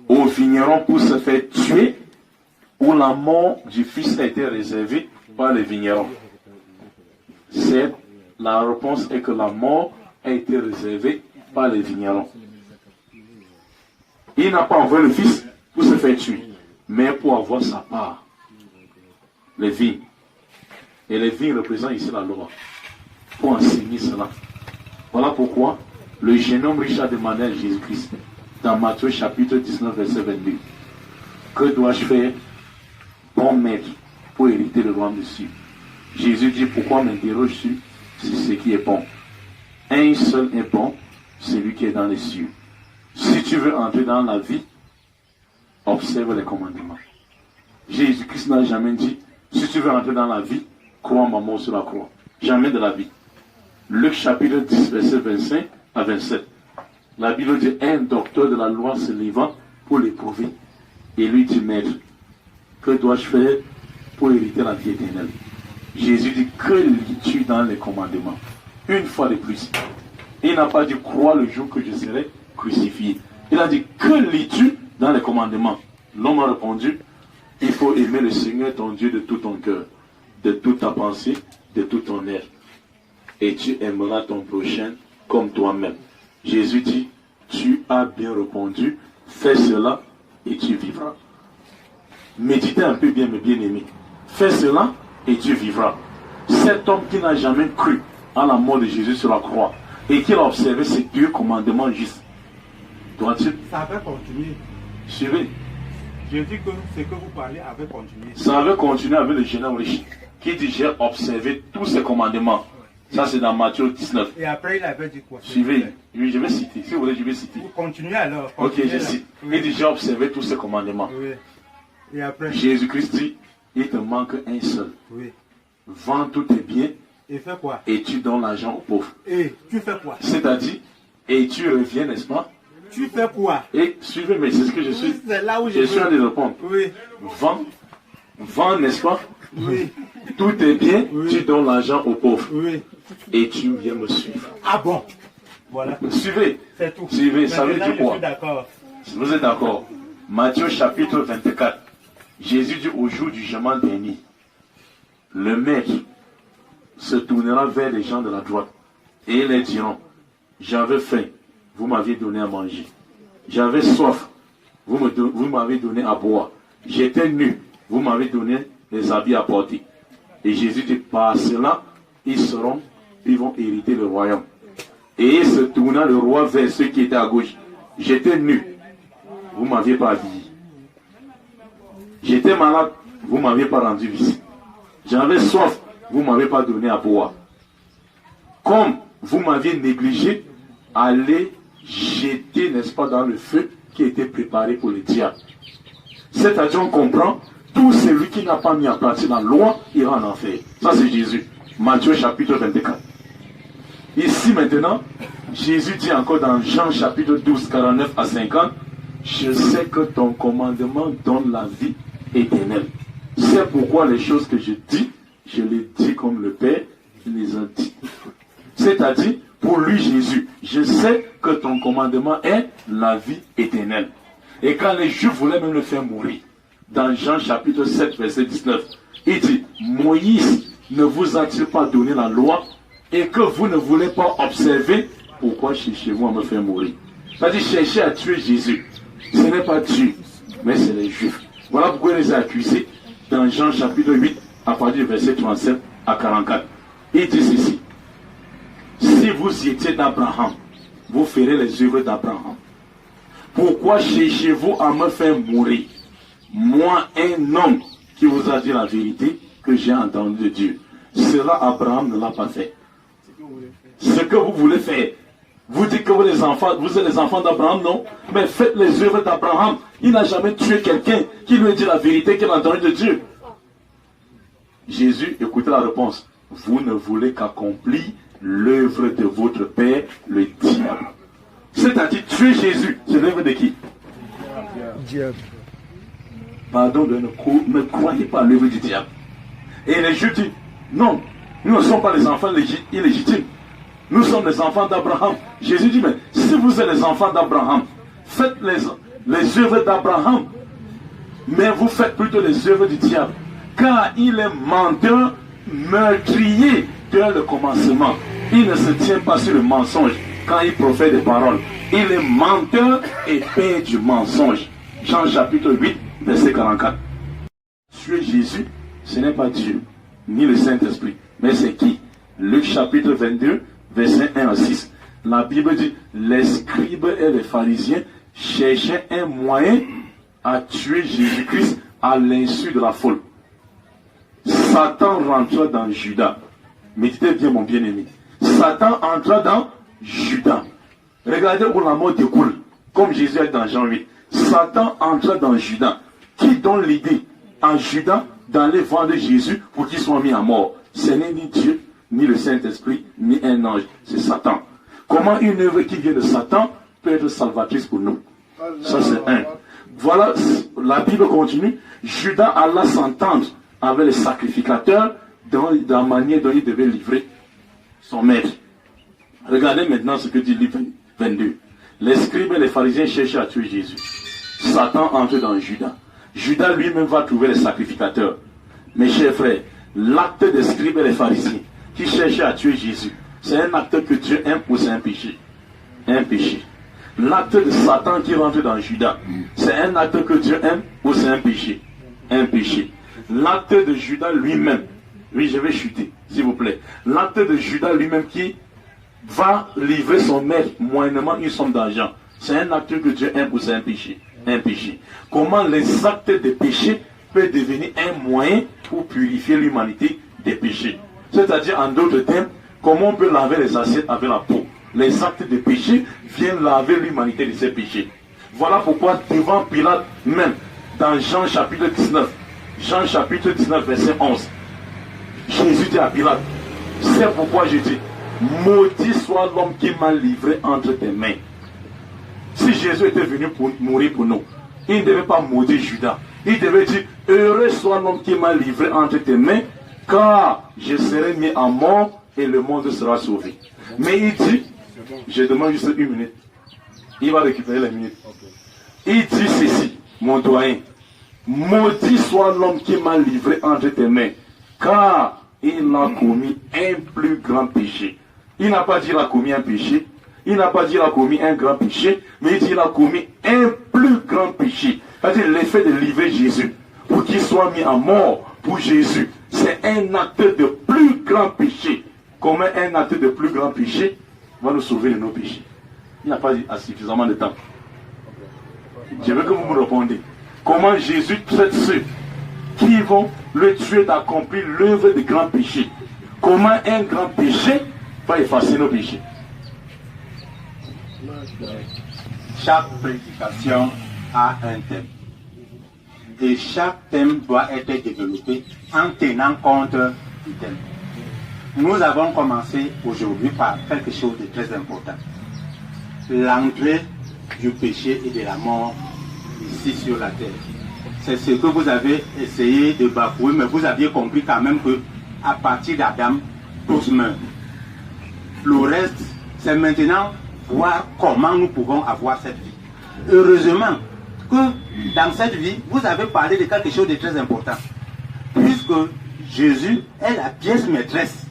[SPEAKER 1] au vigneron pour se faire tuer, ou la mort du fils a été réservée par les vignerons? La réponse est que la mort a été réservée par les vignerons. Il n'a pas envoyé le fils pour se faire tuer, mais pour avoir sa part. Les vignes. Et les vignes représentent ici la loi. Pour enseigner cela. Voilà pourquoi le jeune homme riche a demandé à Jésus-Christ, dans Matthieu chapitre 19, verset 22, que dois-je faire, bon maître, pour hériter le royaume des cieux? Jésus dit, pourquoi m'interroges-tu sur ce qui est bon? Un seul est bon, celui qui est dans les cieux. Si tu veux entrer dans la vie, observe les commandements. Jésus-Christ n'a jamais dit, si tu veux entrer dans la vie, crois ma mort sur la croix. Jamais de la vie. Luc chapitre 10, verset 25 à 27. La Bible dit, un docteur de la loi se levant pour l'éprouver. Et lui dit, maître, que dois-je faire pour hériter la vie éternelle? Jésus dit, que lis-tu dans les commandements? Une fois de plus. Il n'a pas dit, crois le jour que je serai crucifié. Il a dit, que lis-tu dans les commandements? L'homme a répondu, il faut aimer le Seigneur ton Dieu de tout ton cœur, de toute ta pensée, de tout ton être. Et tu aimeras ton prochain comme toi-même. Jésus dit, tu as bien répondu, fais cela et tu vivras. Méditez un peu bien, mes bien-aimés. Fais cela et tu vivras. Cet homme qui n'a jamais cru à la mort de Jésus sur la croix et qui a observé ces 2 commandements justes, doit-il?
[SPEAKER 2] Ça avait continué.
[SPEAKER 1] Suivez.
[SPEAKER 2] Je dis que ce que vous parlez avait continué.
[SPEAKER 1] Ça avait continué avec le jeune homme riche qui dit, j'ai observé tous ces commandements. Ça, c'est dans Matthieu 19.
[SPEAKER 2] Et après, il avait dit quoi?
[SPEAKER 1] Suivez. Oui, je vais citer. Si vous voulez, je vais citer.
[SPEAKER 2] Vous continuez alors.
[SPEAKER 1] Ok, je cite.
[SPEAKER 2] Oui.
[SPEAKER 1] Il dit, j'ai observé tous ces commandements.
[SPEAKER 2] Oui. Et après?
[SPEAKER 1] Jésus-Christ dit, il te manque un seul.
[SPEAKER 2] Oui.
[SPEAKER 1] Vends tous tes biens.
[SPEAKER 2] Et fais quoi?
[SPEAKER 1] Et tu donnes l'argent aux pauvres.
[SPEAKER 2] Et tu fais quoi?
[SPEAKER 1] C'est-à-dire, et tu reviens, n'est-ce pas?
[SPEAKER 2] Tu fais quoi?
[SPEAKER 1] Et suivez, mais c'est ce que je suis.
[SPEAKER 2] C'est là où
[SPEAKER 1] Je suis en train de répondre.
[SPEAKER 2] Oui.
[SPEAKER 1] Vends, n'est-ce pas?
[SPEAKER 2] Oui.
[SPEAKER 1] Tout est bien,
[SPEAKER 2] Oui.
[SPEAKER 1] tu donnes l'argent aux pauvres.
[SPEAKER 2] Oui.
[SPEAKER 1] Et tu viens me suivre.
[SPEAKER 2] Ah bon? Voilà.
[SPEAKER 1] Suivez.
[SPEAKER 2] C'est tout.
[SPEAKER 1] Suivez, ça veut dire
[SPEAKER 2] Je
[SPEAKER 1] quoi?
[SPEAKER 2] suis d'accord.
[SPEAKER 1] Vous êtes d'accord? Matthieu chapitre 24. Jésus dit au jour du jugement dernier, le maître se tournera vers les gens de la droite et ils leur diront, j'avais faim, vous m'aviez donné à manger. J'avais soif, vous m'avez donné à boire. J'étais nu, vous m'avez donné des habits à porter. Et Jésus dit, par cela, ils vont hériter le royaume. Et il se tourna le roi vers ceux qui étaient à gauche. J'étais nu, vous ne m'aviez pas habillé. J'étais malade, vous ne m'aviez pas rendu visite. J'avais soif, vous ne m'avez pas donné à boire. Comme vous m'aviez négligé, allez jeter, n'est-ce pas, dans le feu qui était préparé pour le diable. C'est-à-dire, on comprend, tout celui qui n'a pas mis en pratique la loi ira en enfer. Ça, c'est Jésus. Matthieu chapitre 24. Ici, maintenant, Jésus dit encore dans Jean chapitre 12, 49 à 50, je sais que ton commandement donne la vie éternelle. C'est pourquoi les choses que je dis, je les dis comme le Père les a dit. C'est-à-dire, pour lui Jésus, je sais que ton commandement est la vie éternelle. Et quand les Juifs voulaient même le faire mourir, dans Jean chapitre 7, verset 19, il dit, Moïse ne vous a-t-il pas donné la loi et que vous ne voulez pas observer, pourquoi cherchez-vous à me faire mourir? C'est-à-dire, chercher à tuer Jésus. Ce n'est pas Dieu, mais c'est les Juifs. Voilà pourquoi il les a accusés dans Jean chapitre 8, à partir du verset 37 à 44. Il dit ceci, si vous étiez d'Abraham, vous ferez les œuvres d'Abraham. Pourquoi cherchez-vous à me faire mourir? Moi, un homme qui vous a dit la vérité que j'ai entendu de Dieu. Cela, Abraham ne l'a pas fait. Ce que vous voulez faire, vous dites que vous êtes les enfants d'Abraham, non? Mais faites les œuvres d'Abraham. Il n'a jamais tué quelqu'un qui lui a dit la vérité qu'il a entendue de Dieu. Jésus, écoutez la réponse. Vous ne voulez qu'accomplir l'œuvre de votre père, le diable. C'est-à-dire, tuer Jésus, c'est l'œuvre de qui?
[SPEAKER 5] Diable.
[SPEAKER 1] Pardon, ne croyez pas à l'œuvre du diable. Et les Juifs disent, non, nous ne sommes pas les enfants illégitimes. Nous sommes les enfants d'Abraham. Jésus dit, mais si vous êtes les enfants d'Abraham, faites les œuvres d'Abraham, mais vous faites plutôt les œuvres du diable. Car il est menteur, meurtrier dès le commencement. Il ne se tient pas sur le mensonge quand il profère des paroles. Il est menteur et père du mensonge. Jean chapitre 8, verset 44. Tuer Jésus, ce n'est pas Dieu, ni le Saint-Esprit, mais c'est qui? Luc chapitre 22, verset 1 à 6. La Bible dit, les scribes et les pharisiens cherchaient un moyen à tuer Jésus-Christ à l'insu de la foule. Satan rentra dans Judas. Méditez bien, mon bien-aimé. Satan entra dans Judas. Regardez où la mort découle. Comme Jésus est dans Jean 8. Satan entra dans Judas. Qui donne l'idée à Judas d'aller vendre Jésus pour qu'il soit mis à mort? Ce n'est ni Dieu, ni le Saint-Esprit, ni un ange. C'est Satan. Comment une œuvre qui vient de Satan peut être salvatrice pour nous? Ça, c'est un. Voilà, la Bible continue. Judas alla s'entendre avec les sacrificateurs dans la manière dont il devait livrer son maître. Regardez maintenant ce que dit Luc 22. Les scribes et les pharisiens cherchaient à tuer Jésus. Satan entre dans Judas. Judas lui-même va trouver les sacrificateurs. Mes chers frères, l'acte des scribes et des pharisiens qui cherchaient à tuer Jésus, c'est un acte que Dieu aime ou c'est un péché? Un péché. L'acte de Satan qui rentre dans Judas, c'est un acte que Dieu aime ou c'est un péché? Un péché. L'acte de Judas lui-même, oui, je vais chuter, s'il vous plaît. L'acte de Judas lui-même qui va livrer son maître moyennement une somme d'argent, c'est un acte que Dieu aime ou c'est un péché? Un péché. Comment les actes de péché peuvent devenir un moyen pour purifier l'humanité des péchés? C'est-à-dire, en d'autres termes, comment on peut laver les assiettes avec la peau? Les actes de péché viennent laver l'humanité de ses péchés. Voilà pourquoi devant Pilate même, dans Jean chapitre 19, Jean chapitre 19 verset 11, Jésus dit à Pilate, c'est pourquoi je dis, maudit soit l'homme qui m'a livré entre tes mains. Si Jésus était venu pour mourir pour nous, il ne devait pas maudire Judas. Il devait dire, heureux soit l'homme qui m'a livré entre tes mains, car je serai mis à mort et le monde sera sauvé. Mais il dit, je demande juste une minute. Il va récupérer la minute. Il dit ceci, mon doyen, maudit soit l'homme qui m'a livré entre tes mains, car il a commis un plus grand péché. Il n'a pas dit qu'il a commis un péché, il n'a pas dit qu'il a commis un grand péché, mais il dit qu'il a commis un plus grand péché. C'est-à-dire l'effet de livrer Jésus, pour qu'il soit mis à mort pour Jésus, c'est un acte de plus grand péché. Comment un acte de plus grand péché va nous sauver de nos péchés? Il n'y a pas suffisamment de temps. Je veux que vous me répondiez. Comment Jésus traite ceux qui vont le tuer d'accomplir l'œuvre de grand péché? Comment un grand péché va effacer nos péchés?
[SPEAKER 2] Chaque prédication a un thème. Et chaque thème doit être développé en tenant compte du thème. Nous avons commencé aujourd'hui par quelque chose de très important. l'entrée du péché et de la mort ici sur la terre. C'est ce que vous avez essayé de bafouer, mais vous aviez compris quand même que à partir d'Adam, tous meurent. Le reste, c'est maintenant voir comment nous pouvons avoir cette vie. Heureusement que dans cette vie, vous avez parlé de quelque chose de très important. Puisque Jésus est la pièce maîtresse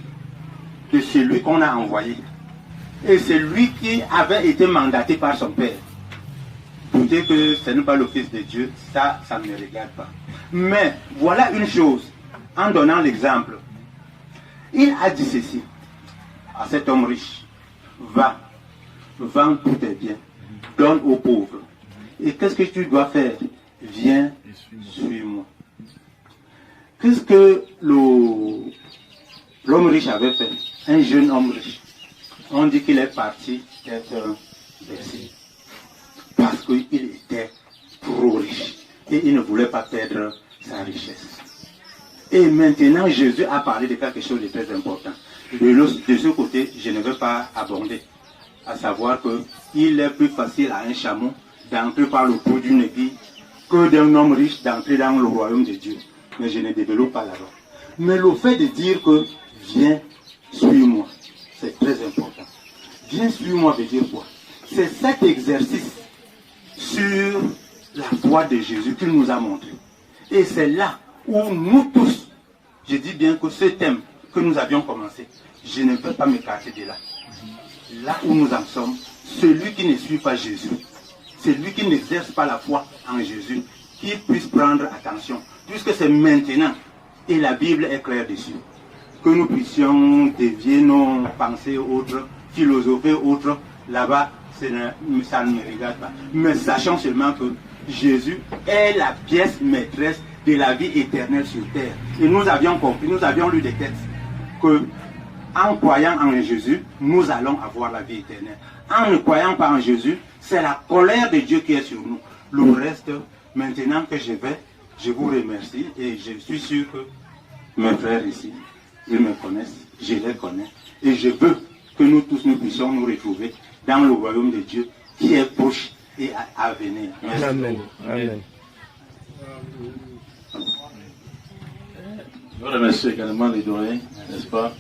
[SPEAKER 2] de celui qu'on a envoyé. Et c'est lui qui avait été mandaté par son Père. Doutez que ce n'est pas le Fils de Dieu, ça ne me regarde pas. Mais voilà une chose, en donnant l'exemple. Il a dit ceci à cet homme riche: va, vends tous tes biens, donne aux pauvres. Et qu'est-ce que tu dois faire? Viens, suis-moi. Qu'est-ce que l'homme riche avait fait? Un jeune homme riche. On dit qu'il est parti être bercé. Parce qu'il était trop riche. Et il ne voulait pas perdre sa richesse. Et maintenant, Jésus a parlé de quelque chose de très important. De ce côté, je ne vais pas aborder. À savoir qu'il est plus facile à un chameau d'entrer par le trou d'une aiguille que d'un homme riche d'entrer dans le royaume de Dieu. Mais je ne développe pas là-bas. Mais le fait de dire que viens, suis-moi, c'est très important. Viens, suis-moi veut dire quoi? C'est cet exercice sur la voie de Jésus qu'il nous a montré. Et c'est là où nous tous, je dis bien que ce thème que nous avions commencé, je ne peux pas m'écarter de là. Là où nous en sommes, celui qui ne suit pas Jésus, celui qui n'exerce pas la foi en Jésus, qu'il puisse prendre attention, puisque c'est maintenant, et la Bible est claire dessus, que nous puissions dévier nos pensées autres, philosopher autres, là-bas, ça ne me regarde pas. Mais sachant seulement que Jésus est la pièce maîtresse de la vie éternelle sur terre. Et nous avions compris, nous avions lu des textes, que en croyant en Jésus, nous allons avoir la vie éternelle. En ne croyant pas en Jésus, c'est la colère de Dieu qui est sur nous. Le reste, maintenant que je vais, je vous remercie et je suis sûr que mes frères ici, ils me connaissent, je les connais. Et je veux que nous tous nous puissions nous retrouver dans le royaume de Dieu qui est proche et à venir. Merci.
[SPEAKER 5] Amen. Amen.
[SPEAKER 1] Je remercie également les doyens, n'est-ce pas,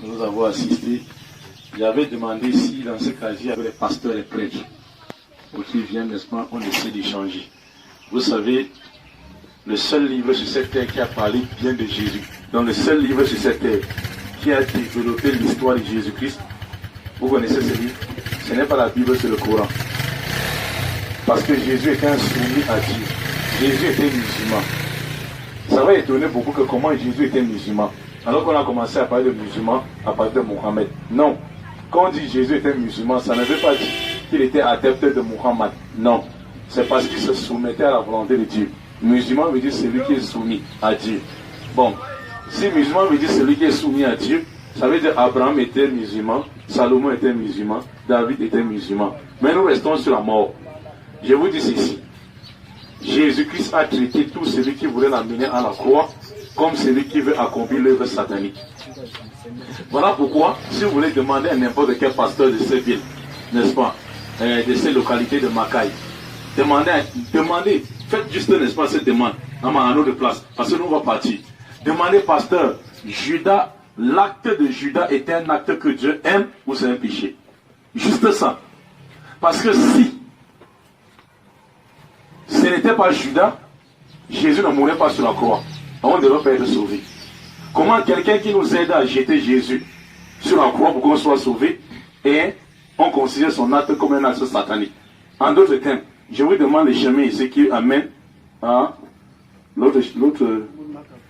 [SPEAKER 1] de nous avoir assistés. J'avais demandé si dans ce cas il y avait les pasteurs et les prêtres pour qu'ils viennent, n'est-ce pas, on essaie d'échanger. Vous savez, le seul livre sur cette terre qui a parlé bien de Jésus, dans le seul livre sur cette terre qui a développé l'histoire de Jésus-Christ, vous connaissez ce livre? Ce n'est pas la Bible, c'est le Coran. Parce que Jésus était un soumis à Dieu. Jésus était musulman. Ça va étonner beaucoup que comment Jésus était musulman. Alors qu'on a commencé à parler de musulman à partir de Mohammed. Non. Quand on dit Jésus était musulman, ça ne veut pas dire qu'il était adepte de Mohammed. Non. C'est parce qu'il se soumettait à la volonté de Dieu. Musulman veut dire celui qui est soumis à Dieu. Bon. Si musulman veut dire celui qui est soumis à Dieu, ça veut dire Abraham était musulman, Salomon était musulman, David était musulman. Mais nous restons sur la mort. Je vous dis ceci. Jésus-Christ a traité tout celui qui voulait l'amener à la croix comme celui qui veut accomplir l'œuvre satanique. Voilà pourquoi, si vous voulez demander à n'importe quel pasteur de ces villes, n'est-ce pas, de ces localités de Macaï, demandez, faites juste, n'est-ce pas, cette demande à Mahano de place, parce que nous on va partir. Demandez, pasteur, Judas, l'acte de Judas est un acte que Dieu aime ou c'est un péché? Juste ça. Parce que si ce n'était pas Judas, Jésus ne mourrait pas sur la croix. On ne devrait pas être sauvé. Comment quelqu'un qui nous aide à jeter Jésus sur la croix pour qu'on soit sauvé, et on considère son acte comme un acte satanique? En d'autres termes, je vous demande le chemin ici qui amène à l'autre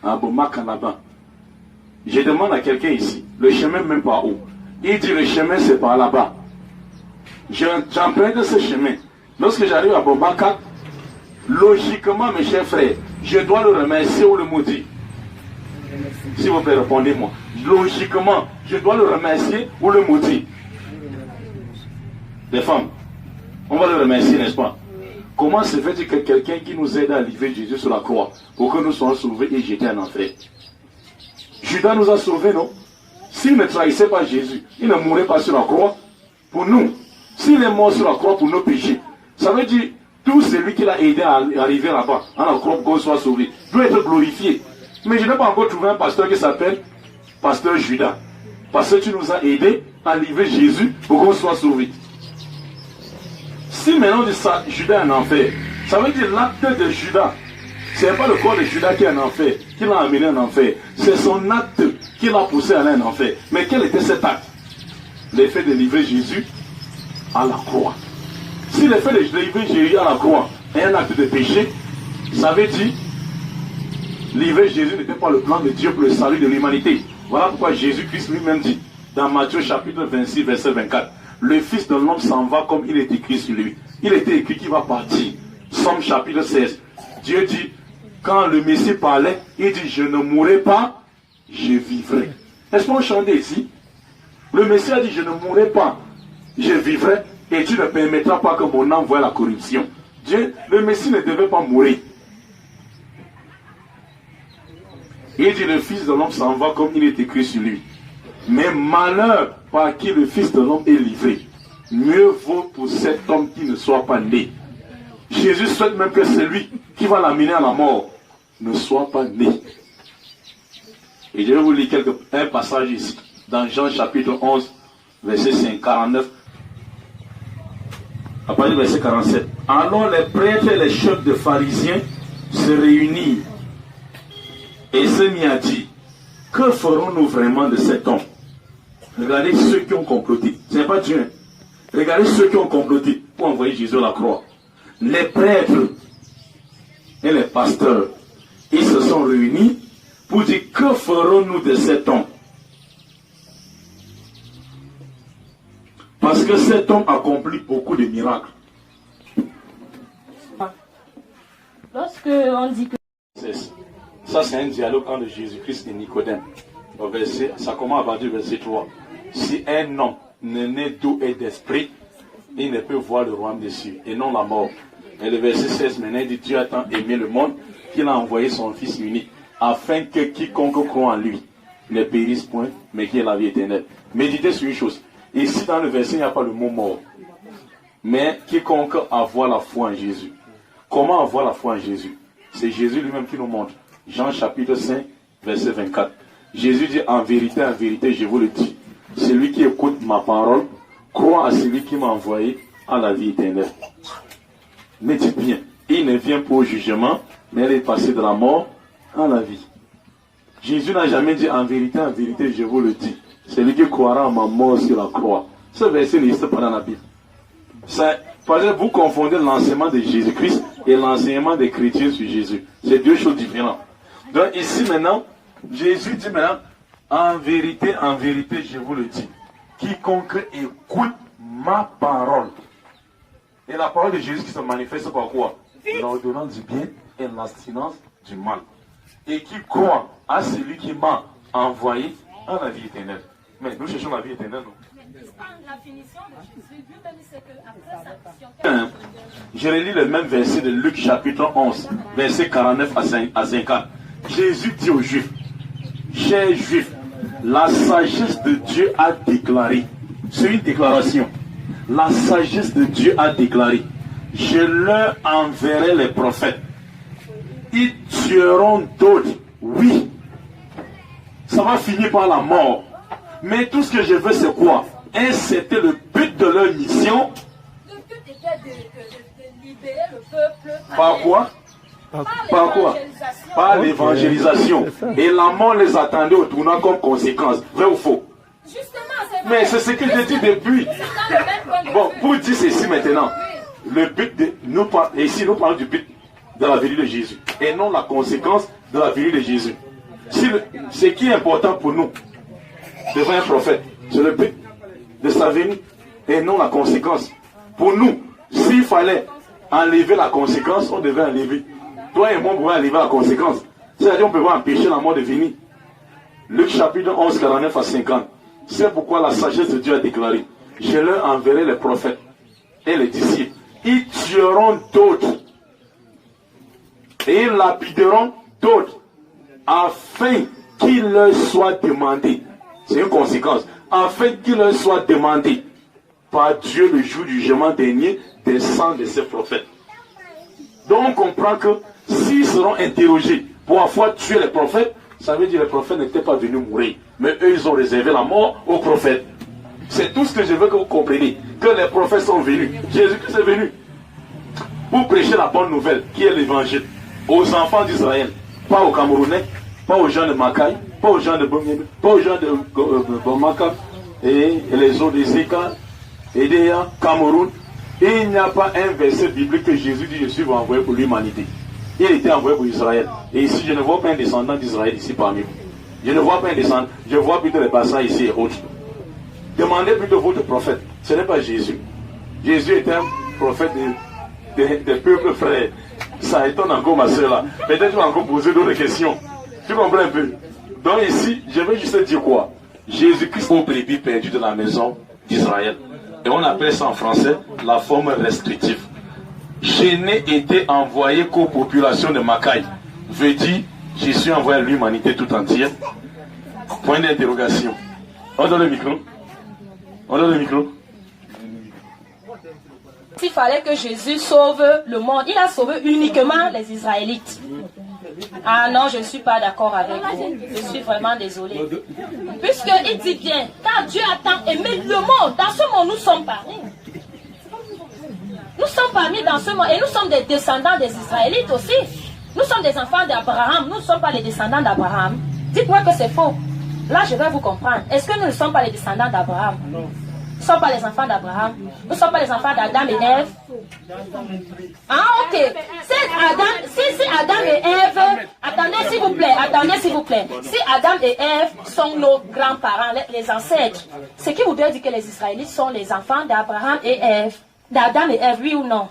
[SPEAKER 1] à Bomaka là-bas. Je demande à quelqu'un ici, le chemin même par où? Il dit le chemin c'est par là-bas. J'emprunte ce chemin. Lorsque j'arrive à Bomaka, logiquement, mes chers frères, je dois le remercier ou le maudire. S'il vous plaît, répondez-moi. Logiquement, je dois le remercier ou le maudire. Les femmes, on va le remercier, n'est-ce pas? Comment se fait-il que quelqu'un qui nous aide à livrer Jésus sur la croix pour que nous soyons sauvés et jetés en enfer? Judas nous a sauvés, non? S'il ne trahissait pas Jésus, il ne mourrait pas sur la croix pour nous. S'il est mort sur la croix pour nos péchés, ça veut dire tout celui qui l'a aidé à arriver là-bas, à la croix, qu'on soit sauvé, doit être glorifié. Mais je n'ai pas encore trouvé un pasteur qui s'appelle Pasteur Judas. Parce que tu nous as aidé à livrer Jésus pour qu'on soit sauvé. Si maintenant ça, Judas est en enfer, ça veut dire l'acte de Judas. Ce n'est pas le corps de Judas qui est en enfer, qui l'a amené en enfer. C'est son acte qui l'a poussé à aller en enfer. Mais quel était cet acte? L'effet de livrer Jésus à la croix. Si l'effet de livrer Jésus à la croix est un acte de péché, ça veut dire livrer Jésus n'était pas le plan de Dieu pour le salut de l'humanité. Voilà pourquoi Jésus-Christ lui-même dit dans Matthieu chapitre 26, verset 24, le Fils de l'homme s'en va comme il est écrit sur lui. Il était écrit qu'il va partir. Somme chapitre 16. Dieu dit, quand le Messie parlait, il dit, je ne mourrai pas, je vivrai. Est-ce qu'on chante ici? Le Messie a dit, je ne mourrai pas, je vivrai, et tu ne permettras pas que mon âme voie la corruption. Dieu, le Messie ne devait pas mourir. Il dit, le Fils de l'homme s'en va comme il est écrit sur lui. Mais malheur par qui le Fils de l'homme est livré. Mieux vaut pour cet homme qui ne soit pas né. Jésus souhaite même que celui qui va l'amener à la mort ne soit pas né. Et je vais vous lire un passage ici, dans Jean chapitre 11, verset 49, à partir du verset 47. Alors les prêtres et les chefs de pharisiens se réunirent et se mit à dire, que ferons-nous vraiment de cet homme? Regardez ceux qui ont comploté. Ce n'est pas Dieu. Regardez ceux qui ont comploté pour envoyer Jésus à la croix. Les prêtres et les pasteurs, ils se sont réunis pour dire, que ferons-nous de cet homme? Parce que cet homme accomplit beaucoup de miracles.
[SPEAKER 6] Lorsque on dit que...
[SPEAKER 1] Ça, c'est un dialogue entre Jésus-Christ et Nicodème. Au verset, ça commence à partir du verset 3. Si un homme n'est né d'eau et d'esprit, il ne peut voir le royaume des cieux et non la mort. Et le verset 16 maintenant dit, Dieu a tant aimé le monde qu'il a envoyé son Fils unique, afin que quiconque croit en lui ne périsse point, mais qu'il ait la vie éternelle. Méditez sur une chose. Ici dans le verset, il n'y a pas le mot mort. Mais quiconque avoir la foi en Jésus. Comment avoir la foi en Jésus? C'est Jésus lui-même qui nous montre. Jean chapitre 5, verset 24. Jésus dit, en vérité, je vous le dis, celui qui écoute ma parole, croit à celui qui m'a envoyé à la vie éternelle. Mais dites bien, il ne vient pas au jugement, mais il est passé de la mort à la vie. Jésus n'a jamais dit, en vérité, je vous le dis, celui qui croira à ma mort sur la croix. Ce verset n'existe pas dans la Bible. Parce que vous confondez l'enseignement de Jésus-Christ et l'enseignement des chrétiens sur Jésus. C'est deux choses différentes. Donc ici maintenant, Jésus dit maintenant, en vérité, je vous le dis, quiconque écoute ma parole. Et la parole de Jésus qui se manifeste par quoi? L'ordonnance du bien et l'abstinence du mal. Et qui croit à celui qui m'a envoyé à la vie éternelle. Mais nous cherchons la vie éternelle, non?
[SPEAKER 6] La finition de Jésus, lui-même, c'est qu'après sa mission...
[SPEAKER 1] Je relis le même verset de Luc chapitre 11, verset 49 à 50. Jésus dit aux Juifs, chers Juifs, la sagesse de Dieu a déclaré, c'est une déclaration, la sagesse de Dieu a déclaré, je leur enverrai les prophètes, ils tueront d'autres, oui, ça va finir par la mort, mais tout ce que je veux c'est quoi? Et c'était le but de leur mission.
[SPEAKER 6] Le but était de libérer le peuple.
[SPEAKER 1] Par quoi? Par quoi? Par l'évangélisation. Et la mort les attendait au tournant comme conséquence. Vrai ou faux?
[SPEAKER 6] Justement, c'est vrai.
[SPEAKER 1] Mais c'est ce que j'ai dit depuis. Bon, pour dire ceci maintenant, le but de nous ici nous parlons du but de la venue de Jésus et non la conséquence de la venue de Jésus. Ce qui est important pour nous devant un prophète, c'est le but de sa venue et non la conséquence. Pour nous, s'il fallait enlever la conséquence, on devait enlever. Toi et moi, on pouvait enlever la conséquence. C'est-à-dire qu'on ne peut pas empêcher la mort de venir. Luc chapitre 11, 49 à 50. C'est pourquoi la sagesse de Dieu a déclaré, je leur enverrai les prophètes et les disciples. Ils tueront d'autres et ils lapideront d'autres afin qu'il leur soit demandé. C'est une conséquence. Afin qu'il leur soit demandé par Dieu le jour du jugement dernier des sangs de ses prophètes. Donc on comprend que s'ils seront interrogés pour avoir tué les prophètes, ça veut dire que les prophètes n'étaient pas venus mourir. Mais eux, ils ont réservé la mort aux prophètes. C'est tout ce que je veux que vous compreniez. Que les prophètes sont venus. Jésus-Christ est venu pour prêcher la bonne nouvelle, qui est l'évangile, aux enfants d'Israël. Pas aux Camerounais, pas aux gens de Macaï, pas aux gens de Bomyebe, pas aux gens de Bomaka, et les autres des Zika, Edea, Cameroun. Il n'y a pas un verset biblique que Jésus dit: je suis envoyé pour l'humanité. Il était envoyé pour Israël. Et ici, je ne vois pas un descendant d'Israël ici parmi vous. Je ne vois pas un descendant. Je vois plutôt les passants ici et autres. Demandez plutôt votre prophète. Ce n'est pas Jésus. Jésus est un prophète des peuples frères. Ça étonne encore ma soeur là. Peut-être tu vas encore poser d'autres questions. Tu comprends un peu? Donc ici, je vais juste dire quoi? Jésus-Christ au brebis perdu de la maison d'Israël. Et on appelle ça en français la forme restrictive. Je n'ai été envoyé qu'aux populations de Macaï. Veut dire, je suis envoyé à l'humanité tout entière. Point d'interrogation. On donne le micro. On donne le micro.
[SPEAKER 6] S'il fallait que Jésus sauve le monde, il a sauvé uniquement les Israélites. Ah non, je ne suis pas d'accord avec vous. Je suis vraiment désolé. Puisqu'il dit bien, car Dieu a tant aimé le monde. Dans ce monde, nous sommes parmi. Nous sommes parmi dans ce monde et nous sommes des descendants des Israélites aussi. Nous sommes des enfants d'Abraham. Nous ne sommes pas les descendants d'Abraham. Dites-moi que c'est faux. Là, je vais vous comprendre. Est-ce que nous ne sommes pas les descendants d'Abraham? Nous ne sommes pas les enfants d'Abraham. Nous ne sommes pas les enfants d'Adam et Ève. Ah, ok. Si Adam et Ève... Attendez, s'il vous plaît. Si Adam et Ève sont nos grands-parents, les ancêtres, ce qui voudrait dire que les Israélites sont les enfants d'Abraham et Ève. D'Adam et Ève, oui ou non?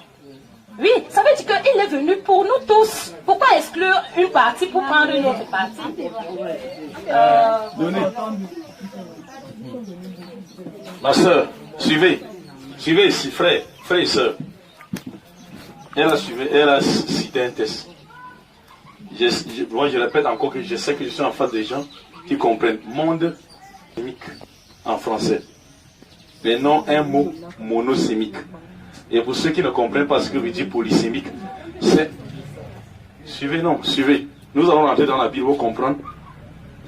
[SPEAKER 6] Oui, ça veut dire qu'il est venu pour nous tous. Pourquoi exclure une partie pour prendre une autre partie?
[SPEAKER 1] Ma soeur, suivez ici, frère et soeur. Elle a cité un test. Moi je répète encore que je sais que je suis en face des gens qui comprennent. Monde sémique en français. Mais non un mot monosémique. Et pour ceux qui ne comprennent pas ce que veut dire polysémique, c'est... Suivez. Nous allons rentrer dans la Bible pour comprendre.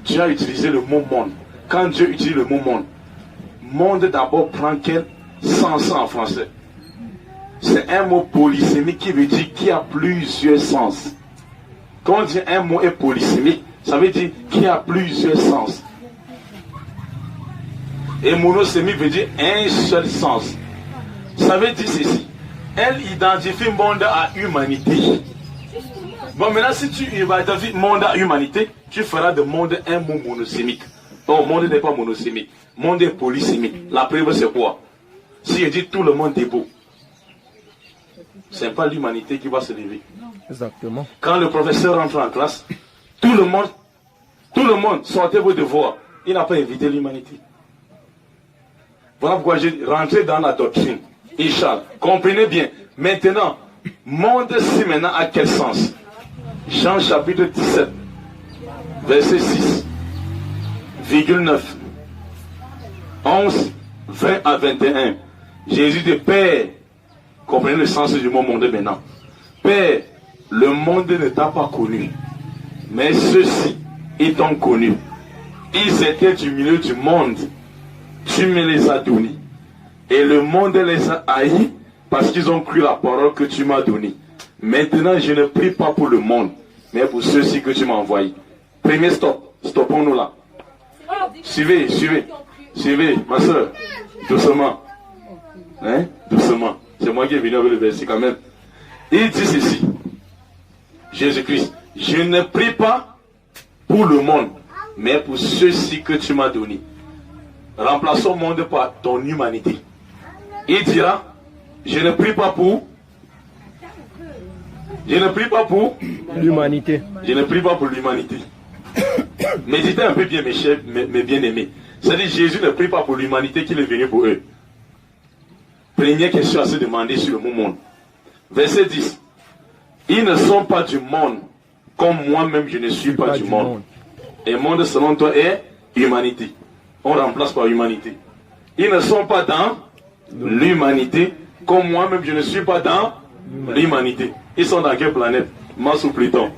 [SPEAKER 1] Dieu a utilisé le mot monde. Quand Dieu utilise le mot monde, monde d'abord prend quel sens en français? C'est un mot polysémique qui veut dire qu'il y a plusieurs sens. Quand on dit un mot est polysémique, ça veut dire qu'il y a plusieurs sens. Et monosémique veut dire un seul sens. Ça veut dire ceci. Elle identifie monde à humanité. Bon, maintenant, si tu identifies monde à humanité, tu feras de monde un mot monosémique. Non, monde n'est pas monosémique. Monde est polysémique. La preuve, c'est quoi? Si je dis tout le monde est beau, ce n'est pas l'humanité qui va se lever.
[SPEAKER 5] Exactement.
[SPEAKER 1] Quand le professeur rentre en classe, tout le monde, sortez vos devoirs. Il n'a pas invité l'humanité. Voilà pourquoi j'ai rentré dans la doctrine. Inch'Allah. Comprenez bien. Maintenant, monde si maintenant a quel sens? Jean chapitre 17, verset 6, 9, 11, 20 à 21. Jésus dit: Père, comprenez le sens du mot monde maintenant. Père, le monde ne t'a pas connu, mais ceux-ci, ils t'ont connu. Ils étaient du milieu du monde. Tu me les as donnés. Et le monde les a haïs parce qu'ils ont cru la parole que tu m'as donnée. Maintenant, je ne prie pas pour le monde, mais pour ceux-ci que tu m'as envoyés. Premier stop. Stoppons-nous là. Suivez, ma soeur. Doucement. Hein? Doucement. C'est moi qui est venu avec le verset quand même. Il dit ceci. Jésus-Christ, je ne prie pas pour le monde, mais pour ceux-ci que tu m'as donnés. Remplaçons le monde par ton humanité. Il dira: je ne prie pas pour
[SPEAKER 5] l'humanité.
[SPEAKER 1] Je ne prie pas pour l'humanité. Méditez un peu bien, mes chers, mes bien-aimés. C'est-à-dire, Jésus ne prie pas pour l'humanité qu'il est venu pour eux. Première question à se demander sur le mot monde. Verset 10. Ils ne sont pas du monde, comme moi-même je ne suis pas du monde. Et monde selon toi est humanité. On remplace par humanité. Ils ne sont pas dans l'humanité, comme moi-même je ne suis pas dans l'humanité. Ils sont dans quelle planète? Mars ou Pluton?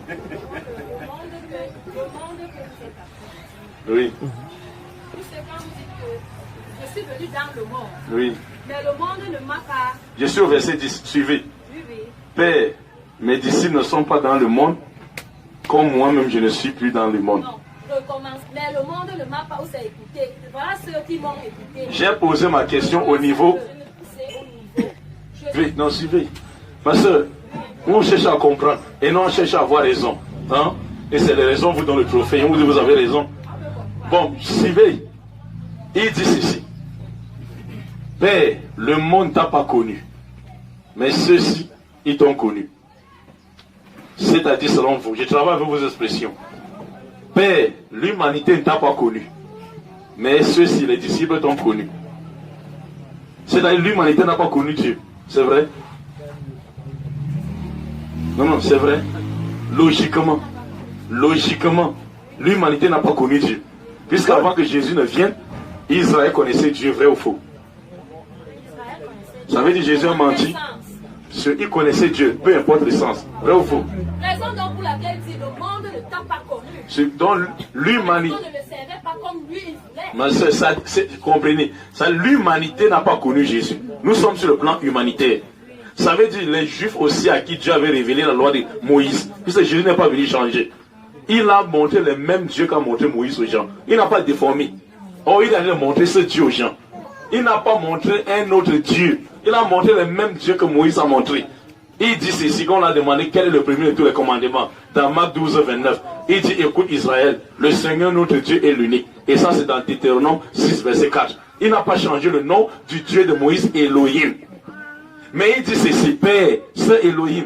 [SPEAKER 1] Oui.
[SPEAKER 4] Je suis venu dans le monde.
[SPEAKER 1] Oui.
[SPEAKER 4] Mais le monde ne m'a pas.
[SPEAKER 1] Je suis au verset 10. Suivez. Père, mes disciples ne sont pas dans le monde, comme moi-même je ne suis plus dans le monde.
[SPEAKER 4] Non, recommence. Mais le monde ne m'a pas aussi écouté. Voilà ceux qui m'ont écouté.
[SPEAKER 1] J'ai posé ma question au niveau. Oui, non, suivez. Parce que on cherche à comprendre et non on cherche à avoir raison. Hein? Et c'est les raisons vous donnent le trophée. Vous avez raison. Bon, suivez. Il dit ceci. Père, le monde ne t'a pas connu. Mais ceux-ci, ils t'ont connu. C'est-à-dire selon vous. Je travaille avec vos expressions. Père, l'humanité ne t'a pas connu. Mais ceux-ci, les disciples, t'ont connu. C'est-à-dire l'humanité n'a pas connu Dieu. C'est vrai? Non, c'est vrai. Logiquement, l'humanité n'a pas connu Dieu. Puisqu'avant que Jésus ne vienne, Israël connaissait Dieu, vrai ou faux? Ça veut dire que Jésus a menti. Il connaissait Dieu, peu importe le sens. Vrai ou faux?
[SPEAKER 4] Raison donc pour laquelle il dit le monde ne t'a pas connu.
[SPEAKER 1] Donc l'humanité.
[SPEAKER 4] Ne le servait pas comme lui il voulait.
[SPEAKER 1] Mais comprenez, l'humanité n'a pas connu Jésus. Nous sommes sur le plan humanitaire. Ça veut dire les Juifs aussi à qui Dieu avait révélé la loi de Moïse. Puisque Jésus n'est pas venu changer. Il a montré le même Dieu qu'a montré Moïse aux gens. Il n'a pas déformé. Oh, il a montré ce Dieu aux gens. Il n'a pas montré un autre Dieu. Il a montré le même Dieu que Moïse a montré. Il dit ceci, quand on a demandé quel est le premier de tous les commandements, dans Marc 12, 29, il dit, écoute Israël, le Seigneur notre Dieu est l'unique. Et ça c'est dans Deutéronome 6, verset 4. Il n'a pas changé le nom du Dieu de Moïse, Elohim. Mais il dit ceci, Père, c'est Elohim.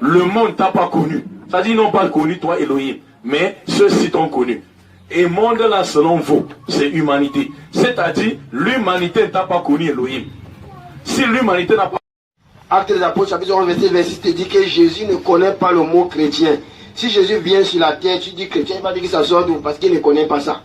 [SPEAKER 1] Le monde t'a pas connu. Ça dit, ils n'ont pas connu toi, Elohim. Mais ceux-ci t'ont connu. Et monde là, selon vous, c'est humanité. C'est-à-dire, l'humanité ne t'a pas connu Elohim. Si l'humanité n'a pas...
[SPEAKER 3] Actes des Apôtres, chapitre 11, verset 6, te dit que Jésus ne connaît pas le mot chrétien. Si Jésus vient sur la terre, tu dis chrétien, il va dire que ça sort d'où? Parce qu'il ne connaît pas ça.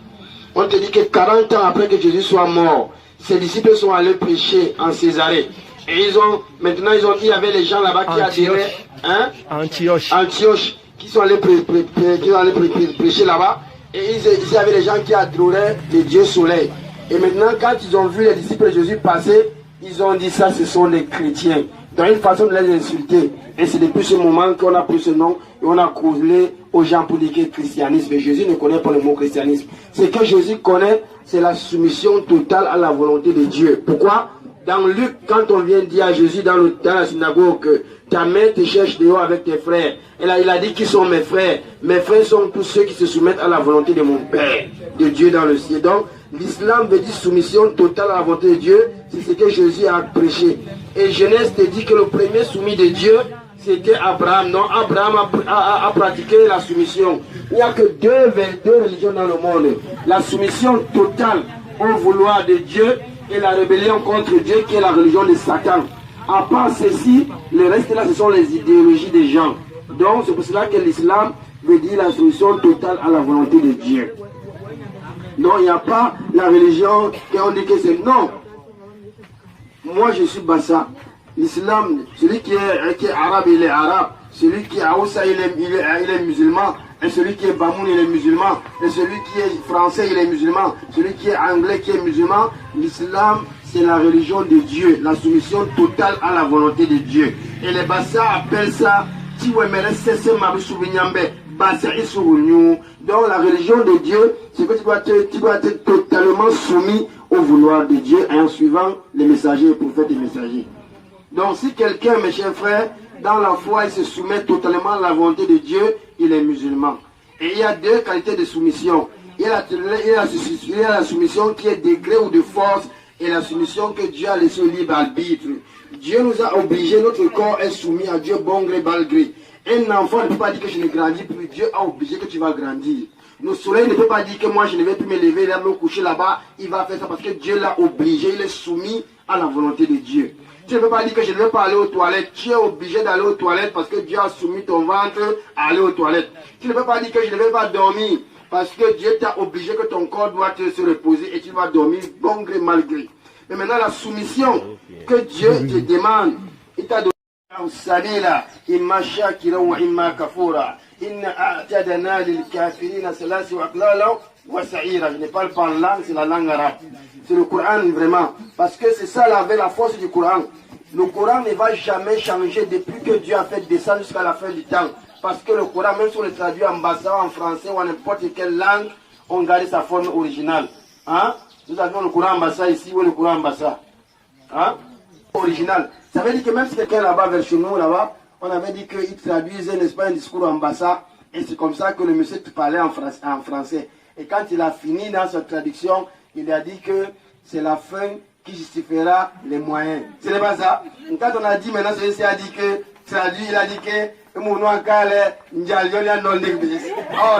[SPEAKER 3] On te dit que 40 ans après que Jésus soit mort, ses disciples sont allés prêcher en Césarée. Et il y avait les gens là-bas qui adhéraient, hein? Antioche, qui sont allés prêcher là-bas. Et il y avait des gens qui adoraient le Dieu soleil. Et maintenant, quand ils ont vu les disciples de Jésus passer, ils ont dit ça, ce sont les chrétiens. Dans une façon de les insulter. Et c'est depuis ce moment qu'on a pris ce nom et on a causé aux gens pour dire que christianisme. Mais Jésus ne connaît pas le mot christianisme. Ce que Jésus connaît, c'est la soumission totale à la volonté de Dieu. Pourquoi? Dans Luc, quand on vient dire à Jésus dans la synagogue, ta mère te cherche dehors avec tes frères. Et là, il a dit qui sont mes frères. Mes frères sont tous ceux qui se soumettent à la volonté de mon Père, de Dieu dans le ciel. Donc, l'islam veut dire soumission totale à la volonté de Dieu. C'est ce que Jésus a prêché. Et Genèse te dit que le premier soumis de Dieu, c'était Abraham. Non, Abraham a pratiqué la soumission. Il n'y a que deux religions dans le monde. La soumission totale au vouloir de Dieu et la rébellion contre Dieu qui est la religion de Satan. À part ceci, le reste là, ce sont les idéologies des gens. Donc, c'est pour cela que l'islam veut dire la soumission totale à la volonté de Dieu. Non, il n'y a pas la religion qu'on dit que c'est non. Moi, je suis Bassa. L'islam, celui qui est arabe, il est arabe. Celui qui est Aoussa, il est musulman. Et celui qui est Bamoun, il est musulman. Et celui qui est français, il est musulman. Celui qui est anglais, qui est musulman. L'islam, c'est la religion de Dieu. La soumission totale à la volonté de Dieu. Et les Bassa appellent ça donc la religion de Dieu, c'est que tu dois être totalement soumis au vouloir de Dieu en suivant les messagers, les prophètes et les messagers. Donc si quelqu'un, mes chers frères, dans la foi, il se soumet totalement à la volonté de Dieu, il est musulman. Et il y a deux qualités de soumission. Il y a la soumission qui est de gré ou de force, et la soumission que Dieu a laissée au libre arbitre. Dieu nous a obligés, notre corps est soumis à Dieu bon gré, mal gré. Un enfant ne peut pas dire que je ne grandis plus, Dieu a obligé que tu vas grandir. Le soleil ne peut pas dire que moi je ne vais plus me lever, il va me coucher là-bas, il va faire ça parce que Dieu l'a obligé, il est soumis à la volonté de Dieu. Tu ne peux pas dire que je ne vais pas aller aux toilettes, tu es obligé d'aller aux toilettes parce que Dieu a soumis ton ventre à aller aux toilettes. Tu ne peux pas dire que je ne vais pas dormir parce que Dieu t'a obligé que ton corps doit se reposer et tu vas dormir bon gré, mal gré. Mais maintenant, la soumission que Dieu te demande, il t'a donné Salila, imma shakira wa imma kafura. Inna a'tadana lil kafirina salasi wa aqlala wa sa'ira. Je ne parle pas en langue, c'est la langue arabe. C'est le Coran vraiment. Parce que c'est ça la force du Coran. Le Coran ne va jamais changer depuis que Dieu a fait descendre jusqu'à la fin du temps. Parce que le Coran, même si on le traduit en bassa, en français ou en n'importe quelle langue, on garde sa forme originale. Hein? Nous avons le Coran en bassa ici ou le Coran en bassa. Hein? Original. Ça veut dire que même si quelqu'un là-bas, vers chez nous, là-bas, on avait dit qu'il traduisait, n'est-ce pas, un discours en bassa. Et c'est comme ça que le monsieur parlait en français. Et quand il a fini dans sa traduction, il a dit que c'est la fin qui justifiera les moyens. Ce n'est pas ça. Quand on a dit maintenant, celui-ci a dit que, traduit, il a dit que, oh,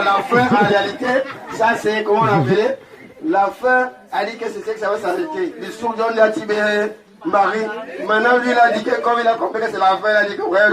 [SPEAKER 3] la fin, en réalité, ça c'est, comment on appelait? La fin a dit que c'est ce que ça va s'arrêter. Le sourd John a dit, Marie, maintenant lui il a dit que comme il a compris que c'est la fin, il a dit que ouais,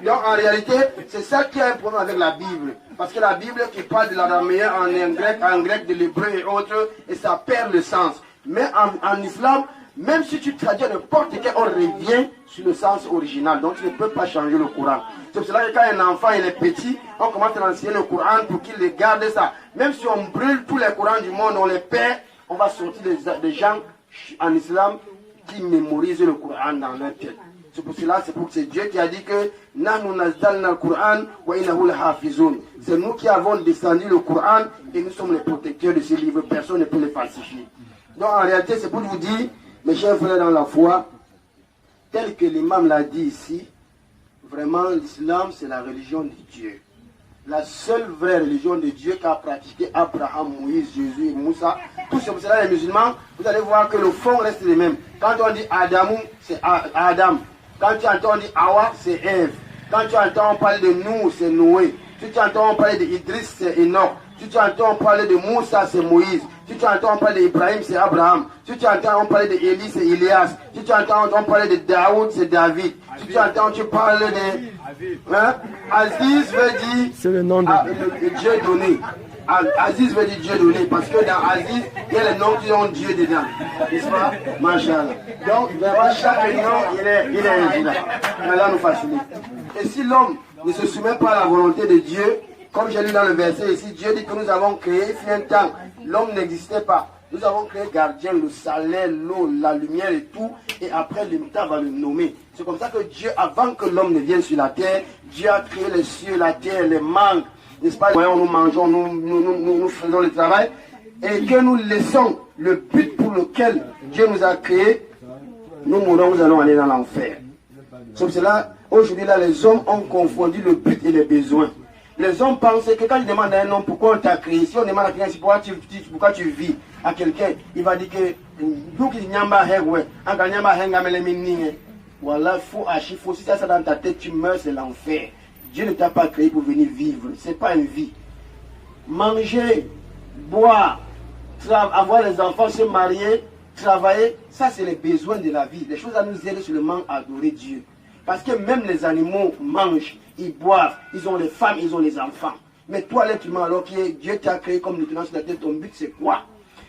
[SPEAKER 3] donc en réalité, c'est ça qui a un problème avec la Bible. Parce que la Bible qui parle de l'araméen en grec, de l'hébreu et autres, et ça perd le sens. Mais en islam, même si tu traduis n'importe quel, on revient sur le sens original. Donc tu ne peux pas changer le Coran. C'est pour cela que quand un enfant il est petit, on commence à enseigner le Coran pour qu'il garde ça. Même si on brûle tous les Corans du monde, on les perd, on va sortir des gens en islam qui mémorisent le Coran dans leur tête. C'est pour cela, c'est Dieu qui a dit que c'est nous qui avons descendu le Coran et nous sommes les protecteurs de ce livre. Personne ne peut le falsifier. Donc en réalité, c'est pour vous dire, mes chers frères dans la foi, tel que l'imam l'a dit ici, vraiment l'islam c'est la religion de Dieu. La seule vraie religion de Dieu qu'a pratiqué Abraham, Moïse, Jésus et Moussa. Tous cela les musulmans, vous allez voir que le fond reste le même. Quand on dit Adamou, c'est Adam. Quand tu entends dire Awa, c'est Ève. Quand tu entends parler de nous, c'est Noé. Si tu entends parler d'Idriss, c'est Enoch. Si tu entends parler de Moussa, c'est Moïse. Si tu entends parler d'Ibrahim, c'est Abraham. Si tu entends parler d'Élie, c'est Elias. Si tu entends parler de Daoud, c'est David. Si tu entends parler de... Hein? Aziz veut dire...
[SPEAKER 5] C'est le nom de
[SPEAKER 3] Dieu donné. Aziz veut dire Dieu donné. Parce que dans Aziz, il y a les noms qui ont Dieu dedans. N'est-ce pas? Machallah. Donc, vraiment, chaque nom, il est là. Allah nous facilite. Et si l'homme ne se soumet pas à la volonté de Dieu, comme j'ai lu dans le verset ici, Dieu dit que nous avons créé, il fut un temps, l'homme n'existait pas. Nous avons créé le gardien, le salaire, l'eau, la lumière et tout, et après le temps va le nommer. C'est comme ça que Dieu, avant que l'homme ne vienne sur la terre, Dieu a créé les cieux, la terre, les mangues, n'est-ce pas? Nous mangeons, nous faisons le travail, et que nous laissons le but pour lequel Dieu nous a créés, nous mourrons, nous allons aller dans l'enfer. C'est pour cela, aujourd'hui là, les hommes ont confondu le but et les besoins. Les hommes pensent que quand ils demandent à un homme pourquoi on t'a créé, si on demande à quelqu'un pourquoi tu vis à quelqu'un, il va dire que voilà, faut si ça dans ta tête, tu meurs, c'est l'enfer. Dieu ne t'a pas créé pour venir vivre, c'est pas une vie. Manger, boire, avoir les enfants, se marier, travailler, ça c'est les besoins de la vie. Les choses à nous aider seulement à adorer Dieu. Parce que même les animaux mangent, ils boivent, ils ont les femmes, ils ont les enfants. Mais toi, l'être humain, alors que Dieu t'a créé comme lieutenant sur la tête, ton but c'est quoi?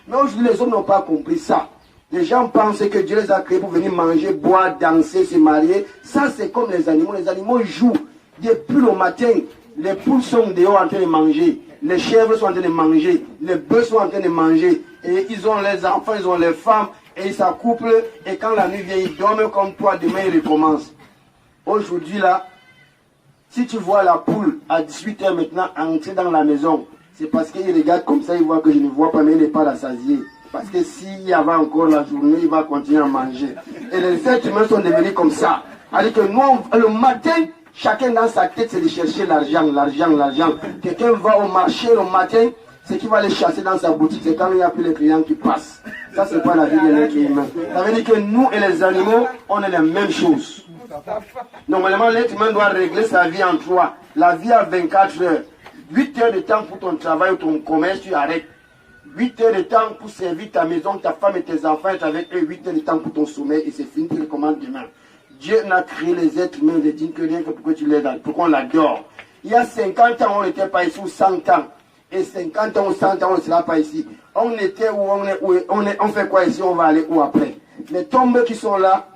[SPEAKER 3] Mais aujourd'hui, les hommes n'ont pas compris ça. Les gens pensent que Dieu les a créés pour venir manger, boire, danser, se marier. Ça, c'est comme les animaux. Les animaux jouent. Depuis le matin, les poules sont dehors en train de manger. Les chèvres sont en train de manger. Les bœufs sont en train de manger. Et ils ont les enfants, ils ont les femmes. Et ils s'accouplent. Et quand la nuit vient, ils dorment comme toi. Demain, ils recommencent. Aujourd'hui, là, si tu vois la poule à 18 h maintenant entrer dans la maison, c'est parce qu'il regarde comme ça, il voit que je ne vois pas, mais il n'est pas rassasié. Parce que s'il y avait encore la journée, il va continuer à manger. Et les êtres humains sont devenus comme ça. C'est-à-dire que nous, le matin, chacun dans sa tête, c'est de chercher l'argent, l'argent, l'argent. Quelqu'un va au marché le matin, c'est qu'il va aller chasser dans sa boutique. C'est quand il n'y a plus les clients qui passent. Ça, c'est pas la vie de l'être humain. Ça veut dire que nous et les animaux, on est les mêmes choses. Normalement, l'être humain doit régler sa vie en 3. La vie à 24 heures. 8 heures de temps pour ton travail ou ton commerce, tu arrêtes. 8 heures de temps pour servir ta maison, ta femme et tes enfants, être avec eux. 8 heures de temps pour ton sommeil et c'est fini, tu recommandes demain. Dieu n'a créé les êtres humains, ne dit que rien que pour que tu les donnes, pour qu'on l'adore. Il y a 50 ans, on n'était pas ici, ou 100 ans. et 50 ans ou 100 ans, on ne sera pas ici. On était où on fait quoi ici, on va aller où après? Les tombes qui sont là,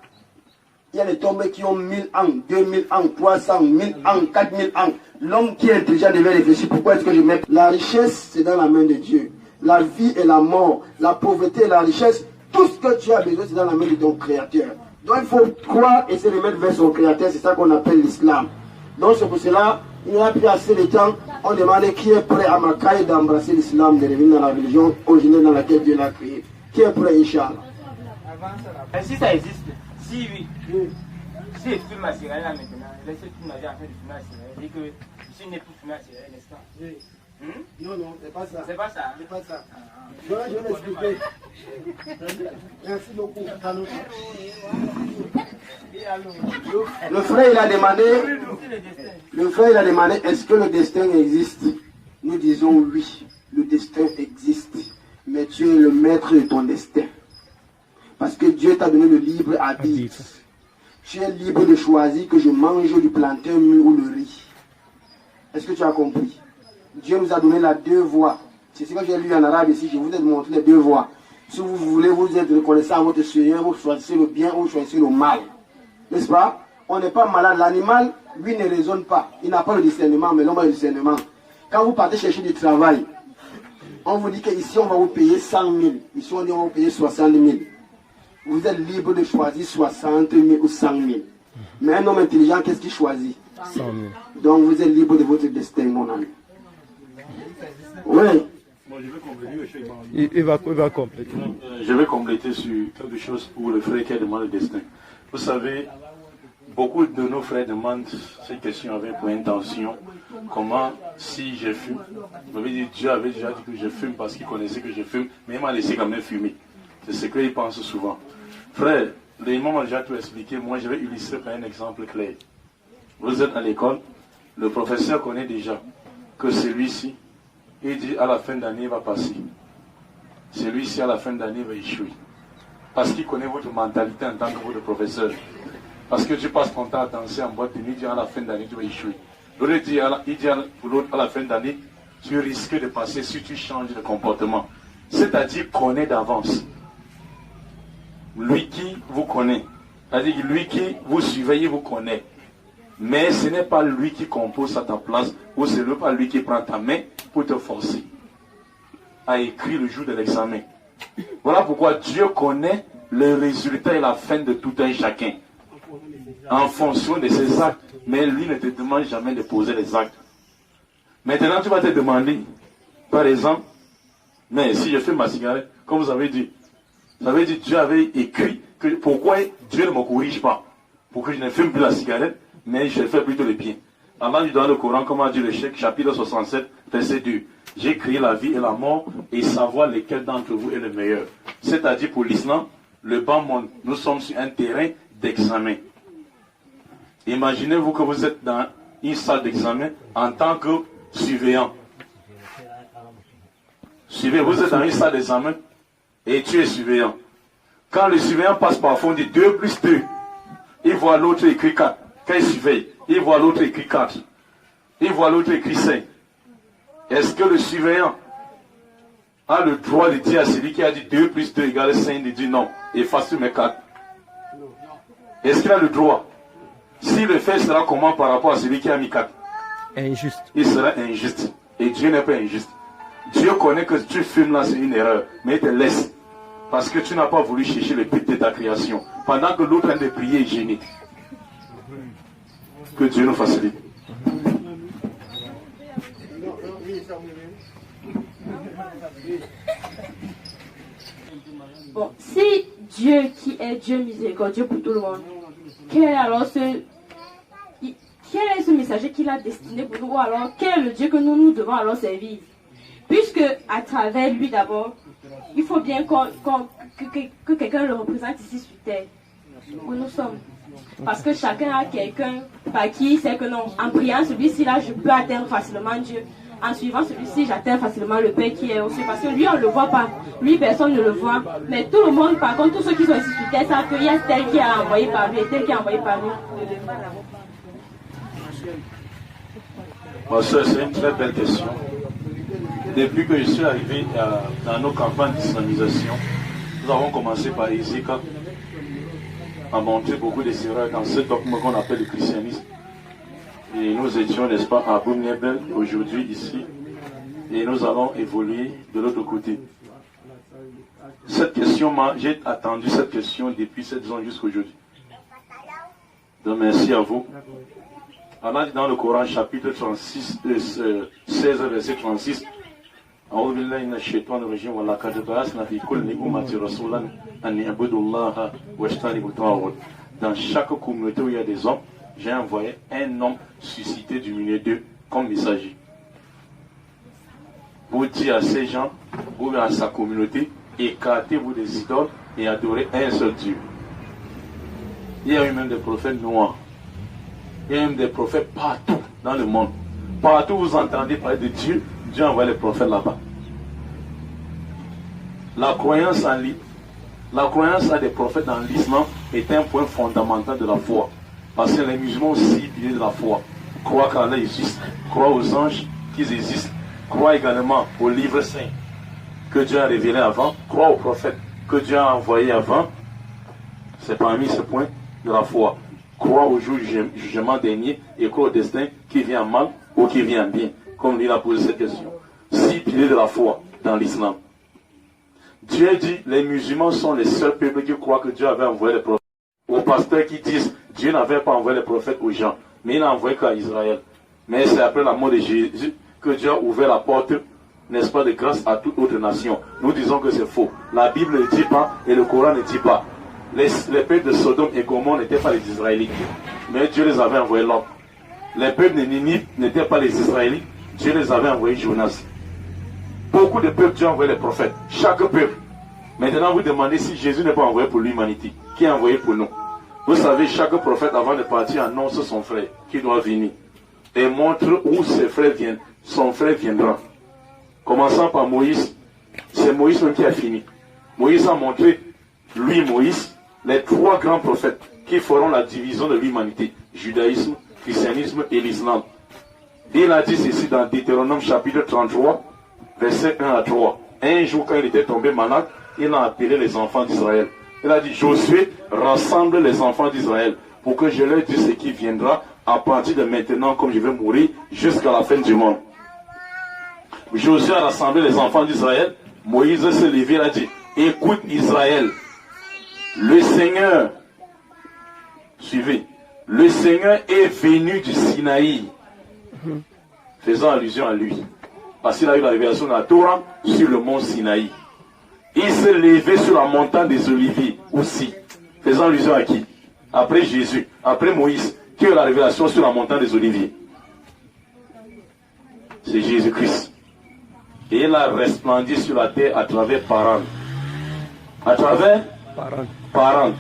[SPEAKER 3] il y a des tombes qui ont 1000 ans, 2000 ans, 300, 1000 ans, 4000 ans. L'homme qui est intelligent devait réfléchir. Pourquoi est-ce que je mets? La richesse, c'est dans la main de Dieu. La vie et la mort, la pauvreté et la richesse, tout ce que tu as besoin, c'est dans la main de ton Créateur. Donc il faut croire et se remettre vers son Créateur. C'est ça qu'on appelle l'islam. Donc c'est pour cela, il n'y a plus assez de temps. On demandait qui est prêt à Macaï d'embrasser l'islam, de revenir dans la religion originelle dans laquelle Dieu l'a créé. Qui est prêt, Inch'Allah?
[SPEAKER 7] Si ça existe, si oui, si je fume ma cigarette là maintenant, laissez toute ma vie en train de fumer ma cigarette, et que je n'ai plus fumé ma cigarette, n'est-ce pas?
[SPEAKER 3] Oui. Non, non, c'est pas ça.
[SPEAKER 7] C'est pas ça.
[SPEAKER 3] C'est pas ça. Je vais l'expliquer. Merci beaucoup. Le frère, il a demandé, est-ce que le destin existe? Nous disons oui, le destin existe. Mais tu es le maître de ton destin. Parce que Dieu t'a donné le libre arbitre. Tu es libre de choisir que je mange du plantain mûr ou le riz. Est-ce que tu as compris? Dieu nous a donné la deux voies. C'est ce que j'ai lu en arabe ici. Je vous ai montré les deux voies. Si vous voulez vous être reconnaissant à votre Seigneur, vous choisissez le bien ou vous choisissez le mal. N'est-ce pas? On n'est pas malade. L'animal, lui, ne raisonne pas. Il n'a pas le discernement, mais l'homme a le discernement. Quand vous partez chercher du travail, on vous dit qu'ici, on va vous payer 100 000. Ici, on dit on va vous payer 60 000. Vous êtes libre de choisir 60 000 ou 100 000. Mais un homme intelligent, qu'est-ce qu'il choisit?
[SPEAKER 5] 100 000.
[SPEAKER 3] Donc, vous êtes libre de votre destin, mon ami. Oui.
[SPEAKER 1] Bon, je vais compléter.
[SPEAKER 5] Il va compléter.
[SPEAKER 1] Je vais compléter sur quelque chose pour le frère qui a demandé le destin. Vous savez, beaucoup de nos frères demandent ces questions avec pour intention. Comment, si je fume, vous avez dit, Dieu avait déjà dit que je fume parce qu'il connaissait que je fume, mais il m'a laissé quand même fumer. C'est ce qu'ils pensent souvent. Frère, l'imam m'a déjà tout expliqué. Moi, je vais illustrer par un exemple clair. Vous êtes à l'école, le professeur connaît déjà que celui-ci, il dit à la fin d'année, il va passer. Celui-ci, à la fin d'année, va échouer. Parce qu'il connaît votre mentalité en tant que votre professeur. Parce que tu passes ton temps à danser en boîte de nuit, il dit à la fin d'année, tu vas échouer. L'autre dit, pour l'autre, à la fin d'année, tu risques de passer si tu changes de comportement. C'est-à-dire connaît d'avance. Lui qui vous connaît. C'est-à-dire lui qui vous surveille, vous connaît. Mais ce n'est pas lui qui compose à ta place, ou ce n'est pas lui qui prend ta main pour te forcer à écrire le jour de l'examen. Voilà pourquoi Dieu connaît le résultat et la fin de tout un chacun, en fonction de ses actes. Mais lui ne te demande jamais de poser les actes. Maintenant, tu vas te demander, par exemple, mais si je fume ma cigarette, comme vous avez dit, Dieu avait écrit que pourquoi Dieu ne me corrige pas, pour que je ne fume plus la cigarette, mais je fais plutôt le bien. Allah dit dans le Coran, comme a dit le Cheikh, chapitre 67, verset 2, j'ai créé la vie et la mort et savoir lequel d'entre vous est le meilleur. C'est-à-dire pour l'islam, le bas monde, nous sommes sur un terrain d'examen. Imaginez-vous que vous êtes dans une salle d'examen en tant que surveillant. Vous êtes dans une salle d'examen et tu es surveillant. Quand le surveillant passe par fond, on dit 2 plus 2. Il voit l'autre écrit 4. Quand il surveille, il voit l'autre écrit 4. Il voit l'autre écrit 5. Est-ce que le surveillant a le droit de dire à celui qui a dit 2 plus 2 égale 5, de dire non, efface mes 4? Est-ce qu'il a le droit? Si le fait sera comment par rapport à celui qui a mis 4?
[SPEAKER 5] Injuste.
[SPEAKER 1] Il sera injuste. Et Dieu n'est pas injuste. Dieu connaît que tu fumes là, c'est une erreur. Mais il te laisse. Parce que tu n'as pas voulu chercher le but de ta création. Pendant que l'autre est en train de prier et gêner. Que Dieu nous facilite.
[SPEAKER 4] Bon, si Dieu qui est Dieu miséricordieux pour tout le monde, quel est ce messager qu'il a destiné pour nous, ou alors quel est le Dieu que nous devons alors servir? Puisque à travers lui d'abord, il faut bien que quelqu'un le représente ici sur terre, où nous sommes. Parce que chacun a quelqu'un par qui il sait que non, en priant celui-ci-là, je peux atteindre facilement Dieu. En suivant celui-ci, j'atteins facilement le Père qui est aussi. Parce que lui, on ne le voit pas. Lui, personne ne le voit. Mais tout le monde, par contre, tous ceux qui sont ici sur terre savent qu'il y a tel qui a envoyé par lui et tel qui a envoyé par lui.
[SPEAKER 1] Bon, ça, c'est une très belle question. Depuis que je suis arrivé dans nos campagnes d'islamisation, nous avons commencé par Ezekiel à montrer beaucoup des erreurs dans ce dogme qu'on appelle le christianisme. Et nous étions, n'est-ce pas, à Boumniebel aujourd'hui ici, et nous allons évoluer de l'autre côté. Cette question, j'ai attendu cette question depuis 7 ans jusqu'à aujourd'hui. Donc merci à vous. Allah dit dans le Coran chapitre 36, 16 verset 36, dans chaque communauté où il y a des hommes, j'ai envoyé un homme suscité du milieu d'eux comme messager. Pour dire à ces gens, ou à sa communauté, écartez-vous des idoles et adorez un seul Dieu. Il y a eu même des prophètes noirs. Il y a même des prophètes partout dans le monde. Partout où vous entendez parler de Dieu, Dieu envoie les prophètes là-bas. La croyance à des prophètes dans l'islam est un point fondamental de la foi. Parce que les musulmans aussi piliers de la foi. Croient qu'Allah existe, croient aux anges qu'ils existent, croient également aux livres saints que Dieu a révélés avant, croient aux prophètes que Dieu a envoyés avant. C'est parmi ces points de la foi. Croire au jour du jugement dernier et croire au destin qui vient en mal ou qui vient en bien. Comme il a posé cette question. 6 piliers de la foi dans l'islam. Dieu dit, les musulmans sont les seuls peuples qui croient que Dieu avait envoyé les prophètes. Aux pasteurs qui disent, Dieu n'avait pas envoyé les prophètes aux gens, mais il n'a envoyé qu'à Israël. Mais c'est après la mort de Jésus que Dieu a ouvert la porte, n'est-ce pas, de grâce à toute autre nation. Nous disons que c'est faux. La Bible ne dit pas et le Coran ne dit pas. Les peuples de Sodome et Gomorrhe n'étaient pas les Israélites, mais Dieu les avait envoyés là. Les peuples de Ninive n'étaient pas les Israélites, Dieu les avait envoyés Jonas. Beaucoup de peuples, Dieu a envoyé les prophètes. Chaque peuple. Maintenant, vous demandez si Jésus n'est pas envoyé pour l'humanité. Qui est envoyé pour nous? Vous savez, chaque prophète, avant de partir, annonce son frère qui doit venir. Et montre où ses frères viennent. Son frère viendra. Commençant par Moïse. C'est Moïse même qui a fini. Moïse a montré, lui, Moïse, les 3 grands prophètes qui feront la division de l'humanité. Judaïsme, christianisme et l'islam. Il a dit ceci dans Deutéronome chapitre 33, verset 1 à 3. Un jour, quand il était tombé malade, il a appelé les enfants d'Israël. Il a dit, Josué, rassemble les enfants d'Israël pour que je leur dise ce qui viendra à partir de maintenant, comme je vais mourir, jusqu'à la fin du monde. Josué a rassemblé les enfants d'Israël. Moïse s'est levé, il a dit, écoute Israël, le Seigneur, suivez, le Seigneur est venu du Sinaï, faisant allusion à lui. Parce qu'il a eu la révélation de la Torah sur le mont Sinaï. Il s'est levé sur la montagne des Oliviers aussi. Faisant allusion à qui? Après Jésus, après Moïse, qui a eu la révélation sur la montagne des Oliviers. C'est Jésus-Christ. Et il a resplendi sur la terre à travers Paran. À travers Paran.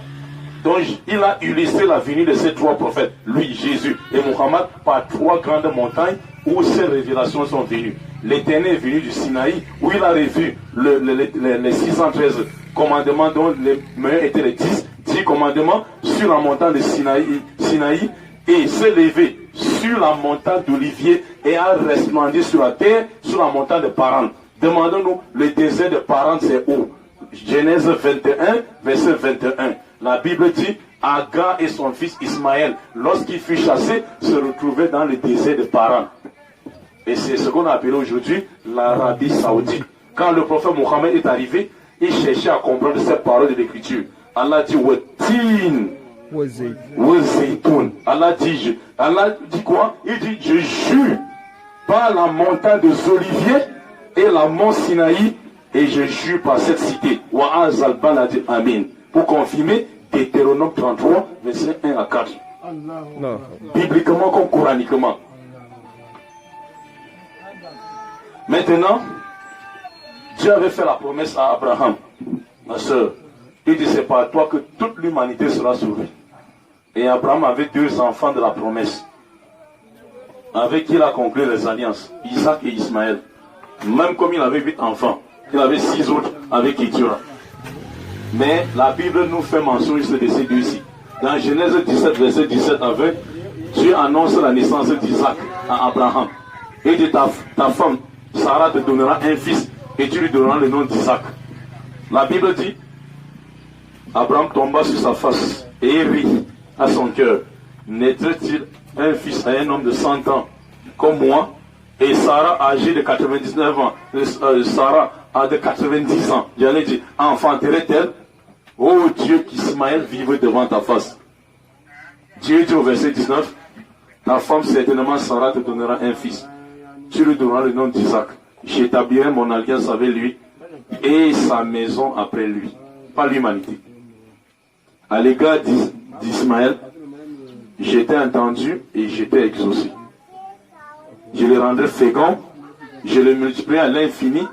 [SPEAKER 1] Donc il a illustré la venue de ces 3 prophètes, lui, Jésus et Mohammed, par 3 grandes montagnes où ces révélations sont venues. L'Éternel est venu du Sinaï, où il a revu les 613 commandements, dont les meilleurs étaient les 10 commandements, sur la montagne de Sinaï, et s'est levé sur la montagne d'Olivier et a resplendi sur la terre, sur la montagne de Paran. Demandons-nous, le désert de Paran, c'est où? Genèse 21, verset 21. La Bible dit, Agar et son fils Ismaël, lorsqu'il fut chassé, se retrouvaient dans le désert de Paran. Et c'est ce qu'on a appelé aujourd'hui l'Arabie Saoudite. Quand le prophète Mohammed est arrivé, il cherchait à comprendre cette parole de l'écriture. Allah dit Watin Wazaytoun. Allah dit quoi? Il dit, je jure par la montagne des Oliviers et la mont Sinaï, et je jure par cette cité. Wa'az al-Ban dit Amin. Pour confirmer Deutéronome 33, verset 1 à 4. Non. Bibliquement comme coraniquement. Maintenant, Dieu avait fait la promesse à Abraham, ma soeur. Il dit, c'est par toi que toute l'humanité sera sauvée. Et Abraham avait 2 enfants de la promesse, avec qui il a conclu les alliances, Isaac et Ismaël. Même comme il avait 8 enfants, il avait 6 autres avec Keturah. Mais la Bible nous fait mention de ces 2 ici. Dans Genèse 17, verset 17 à 20, Dieu annonce la naissance d'Isaac à Abraham. Et dit, ta femme, Sarah te donnera un fils et tu lui donneras le nom d'Isaac. La Bible dit, Abraham tomba sur sa face et rit à son cœur. Naîtrait-il un fils à un homme de 100 ans comme moi? Et Sarah, âgée de 99 ans, Sarah a de 90 ans, j'allais dire, enfanterait-elle? Oh Dieu, qu'Ismaël vive devant ta face. Dieu dit au verset 19, ta femme certainement Sarah te donnera un fils. Tu lui donneras le nom d'Isaac. J'établirai mon alliance avec lui et sa maison après lui. Pas l'humanité. À l'égard d'Ismaël, j'étais entendu et j'étais exaucé. Je le rendrai fécond, je le multiplierai à l'infini,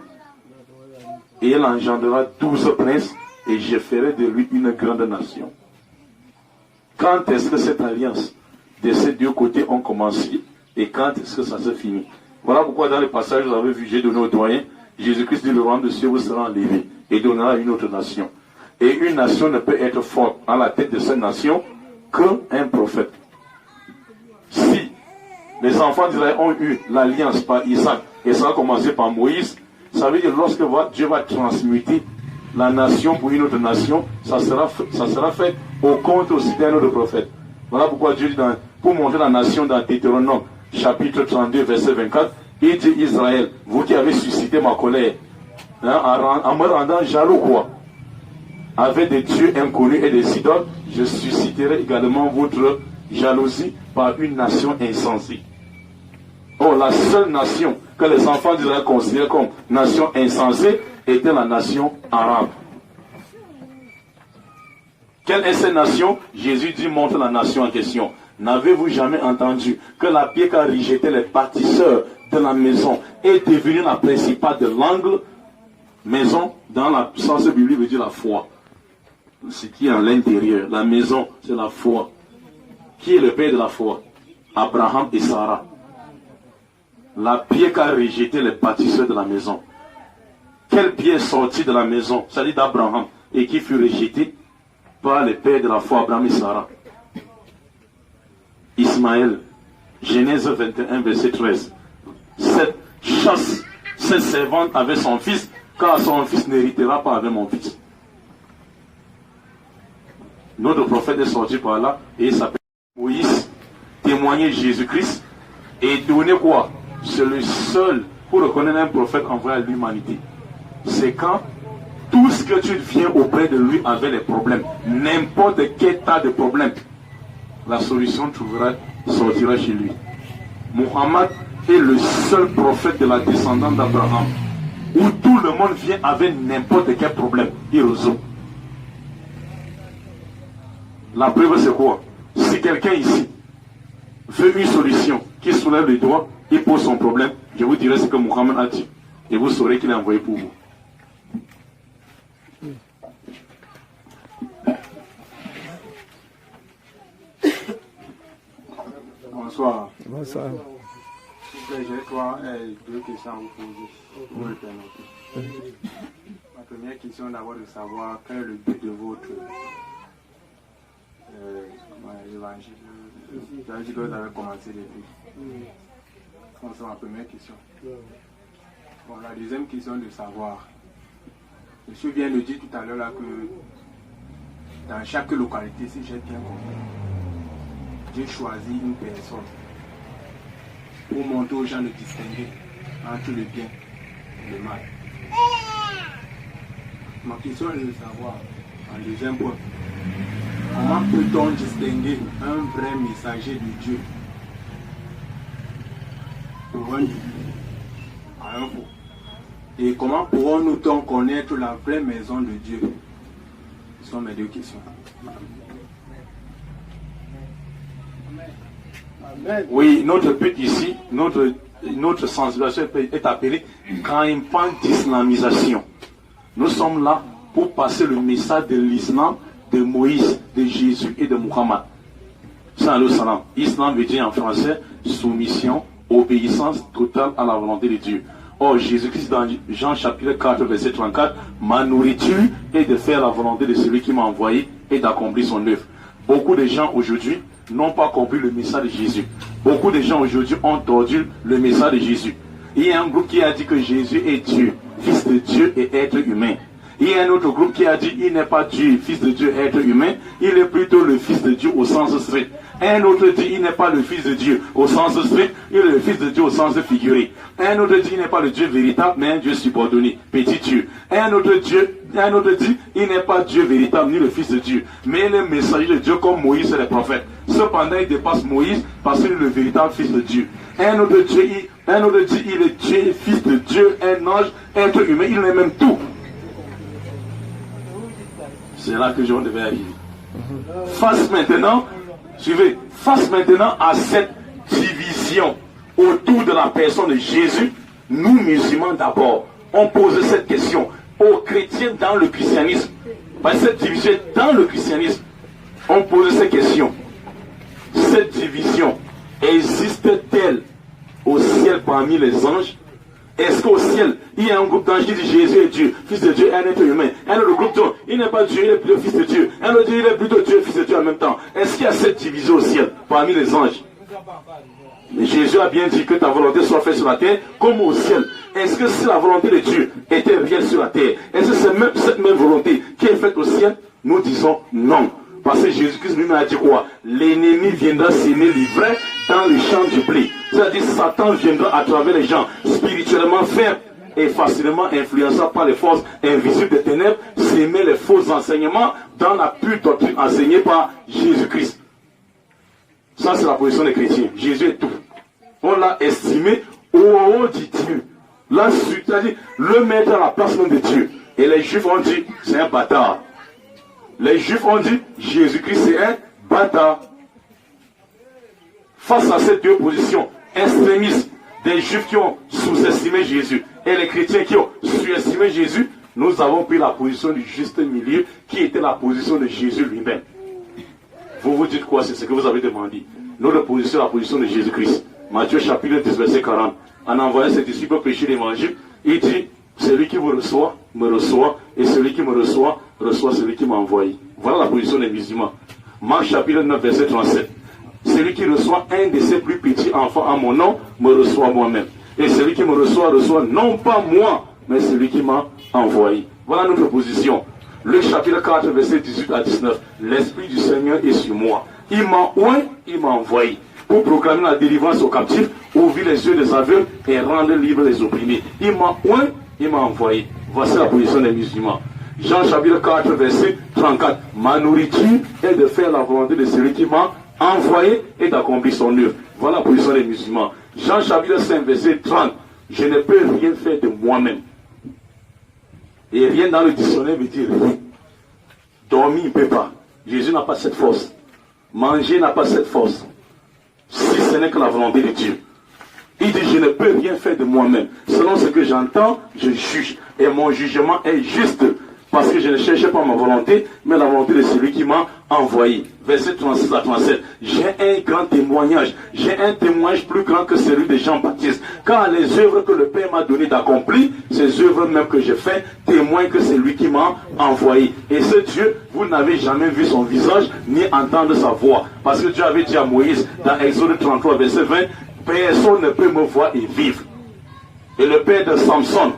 [SPEAKER 1] et il engendrera 12 princes, et je ferai de lui une grande nation. Quand est-ce que cette alliance de ces deux côtés ont commencé, et quand est-ce que ça se finit? Voilà pourquoi dans le passage, vous avez vu, j'ai donné au doyen, Jésus-Christ dit, le royaume de Dieu vous sera enlevé, et donnera à une autre nation. Et une nation ne peut être forte à la tête de cette nation qu'un prophète. Si les enfants d'Israël ont eu l'alliance par Isaac, et ça a commencé par Moïse, ça veut dire lorsque Dieu va transmuter la nation pour une autre nation, ça sera fait au compte aussi d'un autre prophète. Voilà pourquoi Dieu dit, pour montrer la nation dans Deutéronome, chapitre 32, verset 24, il dit Israël, vous qui avez suscité ma colère, en me rendant jaloux quoi, avec des dieux inconnus et des idoles, je susciterai également votre jalousie par une nation insensée. Oh, la seule nation que les enfants d'Israël considéraient comme nation insensée était la nation arabe. Quelle est cette nation? Jésus dit, montre la nation en question. N'avez-vous jamais entendu que la pierre qu'a rejeté les bâtisseurs de la maison est devenue la principale de l'angle? Maison, dans le sens biblique, veut dire la foi. Ce qui est à l'intérieur. La maison, c'est la foi. Qui est le père de la foi? Abraham et Sarah. La pierre qu'a rejeté les bâtisseurs de la maison. Quelle pierre sortie de la maison, c'est-à-dire d'Abraham, et qui fut rejetée par les pères de la foi, Abraham et Sarah? Ismaël, Genèse 21, verset 13. Cette servante avait son fils, car son fils n'héritera pas avec mon fils. Notre prophète est sorti par là, et il s'appelle Moïse, témoigner Jésus-Christ, et donner quoi? C'est le seul pour reconnaître un prophète envoyé à l'humanité. C'est quand tout ce que tu viens auprès de lui avec des problèmes, n'importe quel tas de problèmes, la solution sortira chez lui. Mohammed est le seul prophète de la descendance d'Abraham, où tout le monde vient avec n'importe quel problème, il résout. La preuve c'est quoi? Si quelqu'un ici veut une solution, qui soulève les doigts, il pose son problème, je vous dirai ce que Mohammed a dit, et vous saurez qu'il est envoyé pour vous.
[SPEAKER 7] Bonsoir.
[SPEAKER 5] Bonsoir.
[SPEAKER 7] J'ai deux questions à vous poser. Vous me permettez. Ma première question est d'abord de savoir quel est le but de votre évangile. Vous avez dit que vous avez commencé depuis. C'est ma première question. Bon, la deuxième question est de savoir. Monsieur vient de dire tout à l'heure là que dans chaque localité, si j'ai bien compris, j'ai choisi une personne pour montrer aux gens de distinguer entre le bien et le mal. Ma question est de savoir, en deuxième point, comment peut-on distinguer un vrai messager de Dieu pour un à un faux? Et comment pourrons-nous donc connaître la vraie maison de Dieu? Ce sont mes deux questions.
[SPEAKER 1] Oui, notre but ici, notre sensibilisation est appelée campagne d'islamisation. Nous sommes là pour passer le message de l'islam, de Moïse, de Jésus et de Muhammad. Salut salam. Islam veut dire en français soumission, obéissance totale à la volonté de Dieu. Or, Jésus-Christ dans Jean chapitre 4, verset 34, ma nourriture est de faire la volonté de celui qui m'a envoyé et d'accomplir son œuvre. Beaucoup de gens aujourd'hui n'ont pas compris le message de Jésus. Beaucoup de gens aujourd'hui ont tordu le message de Jésus. Il y a un groupe qui a dit que Jésus est Dieu, fils de Dieu et être humain. Il y a un autre groupe qui a dit il n'est pas Dieu, fils de Dieu, être humain, il est plutôt le fils de Dieu au sens strict. Un autre dit il n'est pas le fils de Dieu au sens strict, il est le fils de Dieu au sens figuré. Un autre dit il n'est pas le Dieu véritable, mais un Dieu subordonné, petit Dieu. Un autre dit il n'est pas Dieu véritable, ni le fils de Dieu, mais il est messager de Dieu comme Moïse et les prophètes. Cependant, il dépasse Moïse parce qu'il est le véritable fils de Dieu. Un autre dit il est Dieu, fils de Dieu, un ange, être humain, il est même tout. C'est là que je devais arriver. Face maintenant à cette division autour de la personne de Jésus, nous musulmans d'abord, on pose cette question aux chrétiens dans le christianisme. Parce que cette division dans le christianisme, on pose cette question. Cette division existe-t-elle au ciel parmi les anges? Est-ce qu'au ciel, il y a un groupe d'anges qui dit Jésus est Dieu, fils de Dieu, un être humain? Un autre groupe dit il n'est pas Dieu, il est plutôt fils de Dieu. Un autre dit il est plutôt Dieu, fils de Dieu en même temps. Est-ce qu'il y a cette division au ciel parmi les anges? Mais Jésus a bien dit que ta volonté soit faite sur la terre comme au ciel. Est-ce que si la volonté de Dieu était réelle sur la terre, est-ce que c'est cette même volonté qui est faite au ciel? Nous disons non. Parce que Jésus-Christ lui-même a dit quoi? L'ennemi viendra s'aimer l'ivraie dans le champ du blé. C'est-à-dire Satan viendra à travers les gens spirituellement faibles et facilement influençables par les forces invisibles des ténèbres, s'aimer les faux enseignements dans la pure doctrine enseignée par Jésus-Christ. Ça, c'est la position des chrétiens. Jésus est tout. On l'a estimé au haut du Dieu. Là, c'est-à-dire le mettre à la place même de Dieu. Et les Juifs ont dit, c'est un bâtard. Les Juifs ont dit, Jésus-Christ c'est un bâtard. Face à ces deux positions extrémistes, des Juifs qui ont sous-estimé Jésus et les chrétiens qui ont surestimé Jésus, nous avons pris la position du juste milieu qui était la position de Jésus lui-même. Vous vous dites quoi? C'est ce que vous avez demandé. Notre position est la position de Jésus-Christ. Matthieu chapitre 10 verset 40. En envoyant ses disciples prêcher l'évangile, il dit, celui qui vous reçoit, me reçoit, et celui qui me reçoit, reçoit celui qui m'a envoyé. Voilà la position des musulmans. Marc chapitre 9 verset 37. Celui qui reçoit un de ses plus petits enfants en mon nom, me reçoit moi-même. Et celui qui me reçoit, reçoit non pas moi, mais celui qui m'a envoyé. Voilà notre position. Luc chapitre 4 verset 18 à 19. L'Esprit du Seigneur est sur moi. Il m'a oint, il m'a envoyé. Pour proclamer la délivrance aux captifs, ouvrir les yeux des aveugles et rendre libres les opprimés. Il m'a oint, il m'a envoyé. Voici la position des musulmans. Jean chapitre 4 verset 34. Ma nourriture est de faire la volonté de celui qui m'a envoyé et d'accomplir son œuvre. Voilà la position des musulmans. Jean chapitre 5 verset 30. Je ne peux rien faire de moi-même. Et rien dans le dictionnaire veut dire rien. Dormir, il ne peut pas. Jésus n'a pas cette force. Manger n'a pas cette force. Si ce n'est que la volonté de Dieu. Il dit, je ne peux rien faire de moi-même. Selon ce que j'entends, je juge. Et mon jugement est juste. Parce que je ne cherche pas ma volonté, mais la volonté de celui qui m'a envoyé. Verset 36 à 37. J'ai un grand témoignage. J'ai un témoignage plus grand que celui de Jean-Baptiste. Car les œuvres que le Père m'a donné d'accomplir, ces œuvres même que j'ai fait, témoignent que c'est lui qui m'a envoyé. Et ce Dieu, vous n'avez jamais vu son visage, ni entendu sa voix. Parce que Dieu avait dit à Moïse, dans Exode 33, verset 20, personne ne peut me voir et vivre. Et le père de Samson,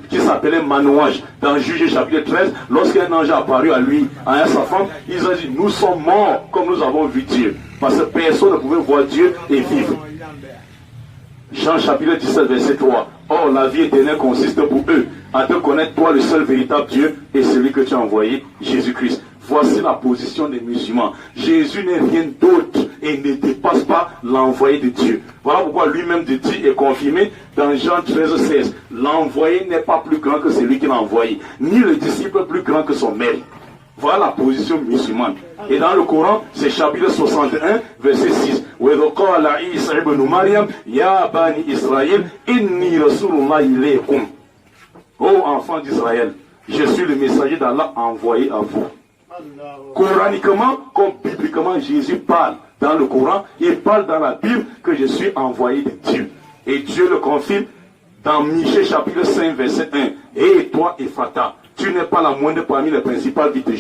[SPEAKER 1] qui s'appelait Manouage, dans Juge chapitre 13, lorsqu'un ange a apparu à lui, à sa femme, ils ont dit, nous sommes morts comme nous avons vu Dieu. Parce que personne ne pouvait voir Dieu et vivre. Jean chapitre 17, verset 3. Or, la vie éternelle consiste pour eux à te connaître, toi, le seul véritable Dieu, et celui que tu as envoyé, Jésus-Christ. Voici la position des musulmans. Jésus n'est rien d'autre et ne dépasse pas l'envoyé de Dieu. Voilà pourquoi lui-même dit et confirmé dans Jean 13, 16. L'envoyé n'est pas plus grand que celui qui l'a envoyé, ni le disciple plus grand que son maître. Voilà la position musulmane. Et dans le Coran, c'est chapitre 61, verset 6. Ô enfants d'Israël, je suis le messager d'Allah envoyé à vous. Coraniquement, comme bibliquement, Jésus parle dans le Coran, il parle dans la Bible que je suis envoyé de Dieu. Et Dieu le confirme dans Michée chapitre 5, verset 1. Et toi, Ephrata, tu n'es pas la moindre parmi les principales villes de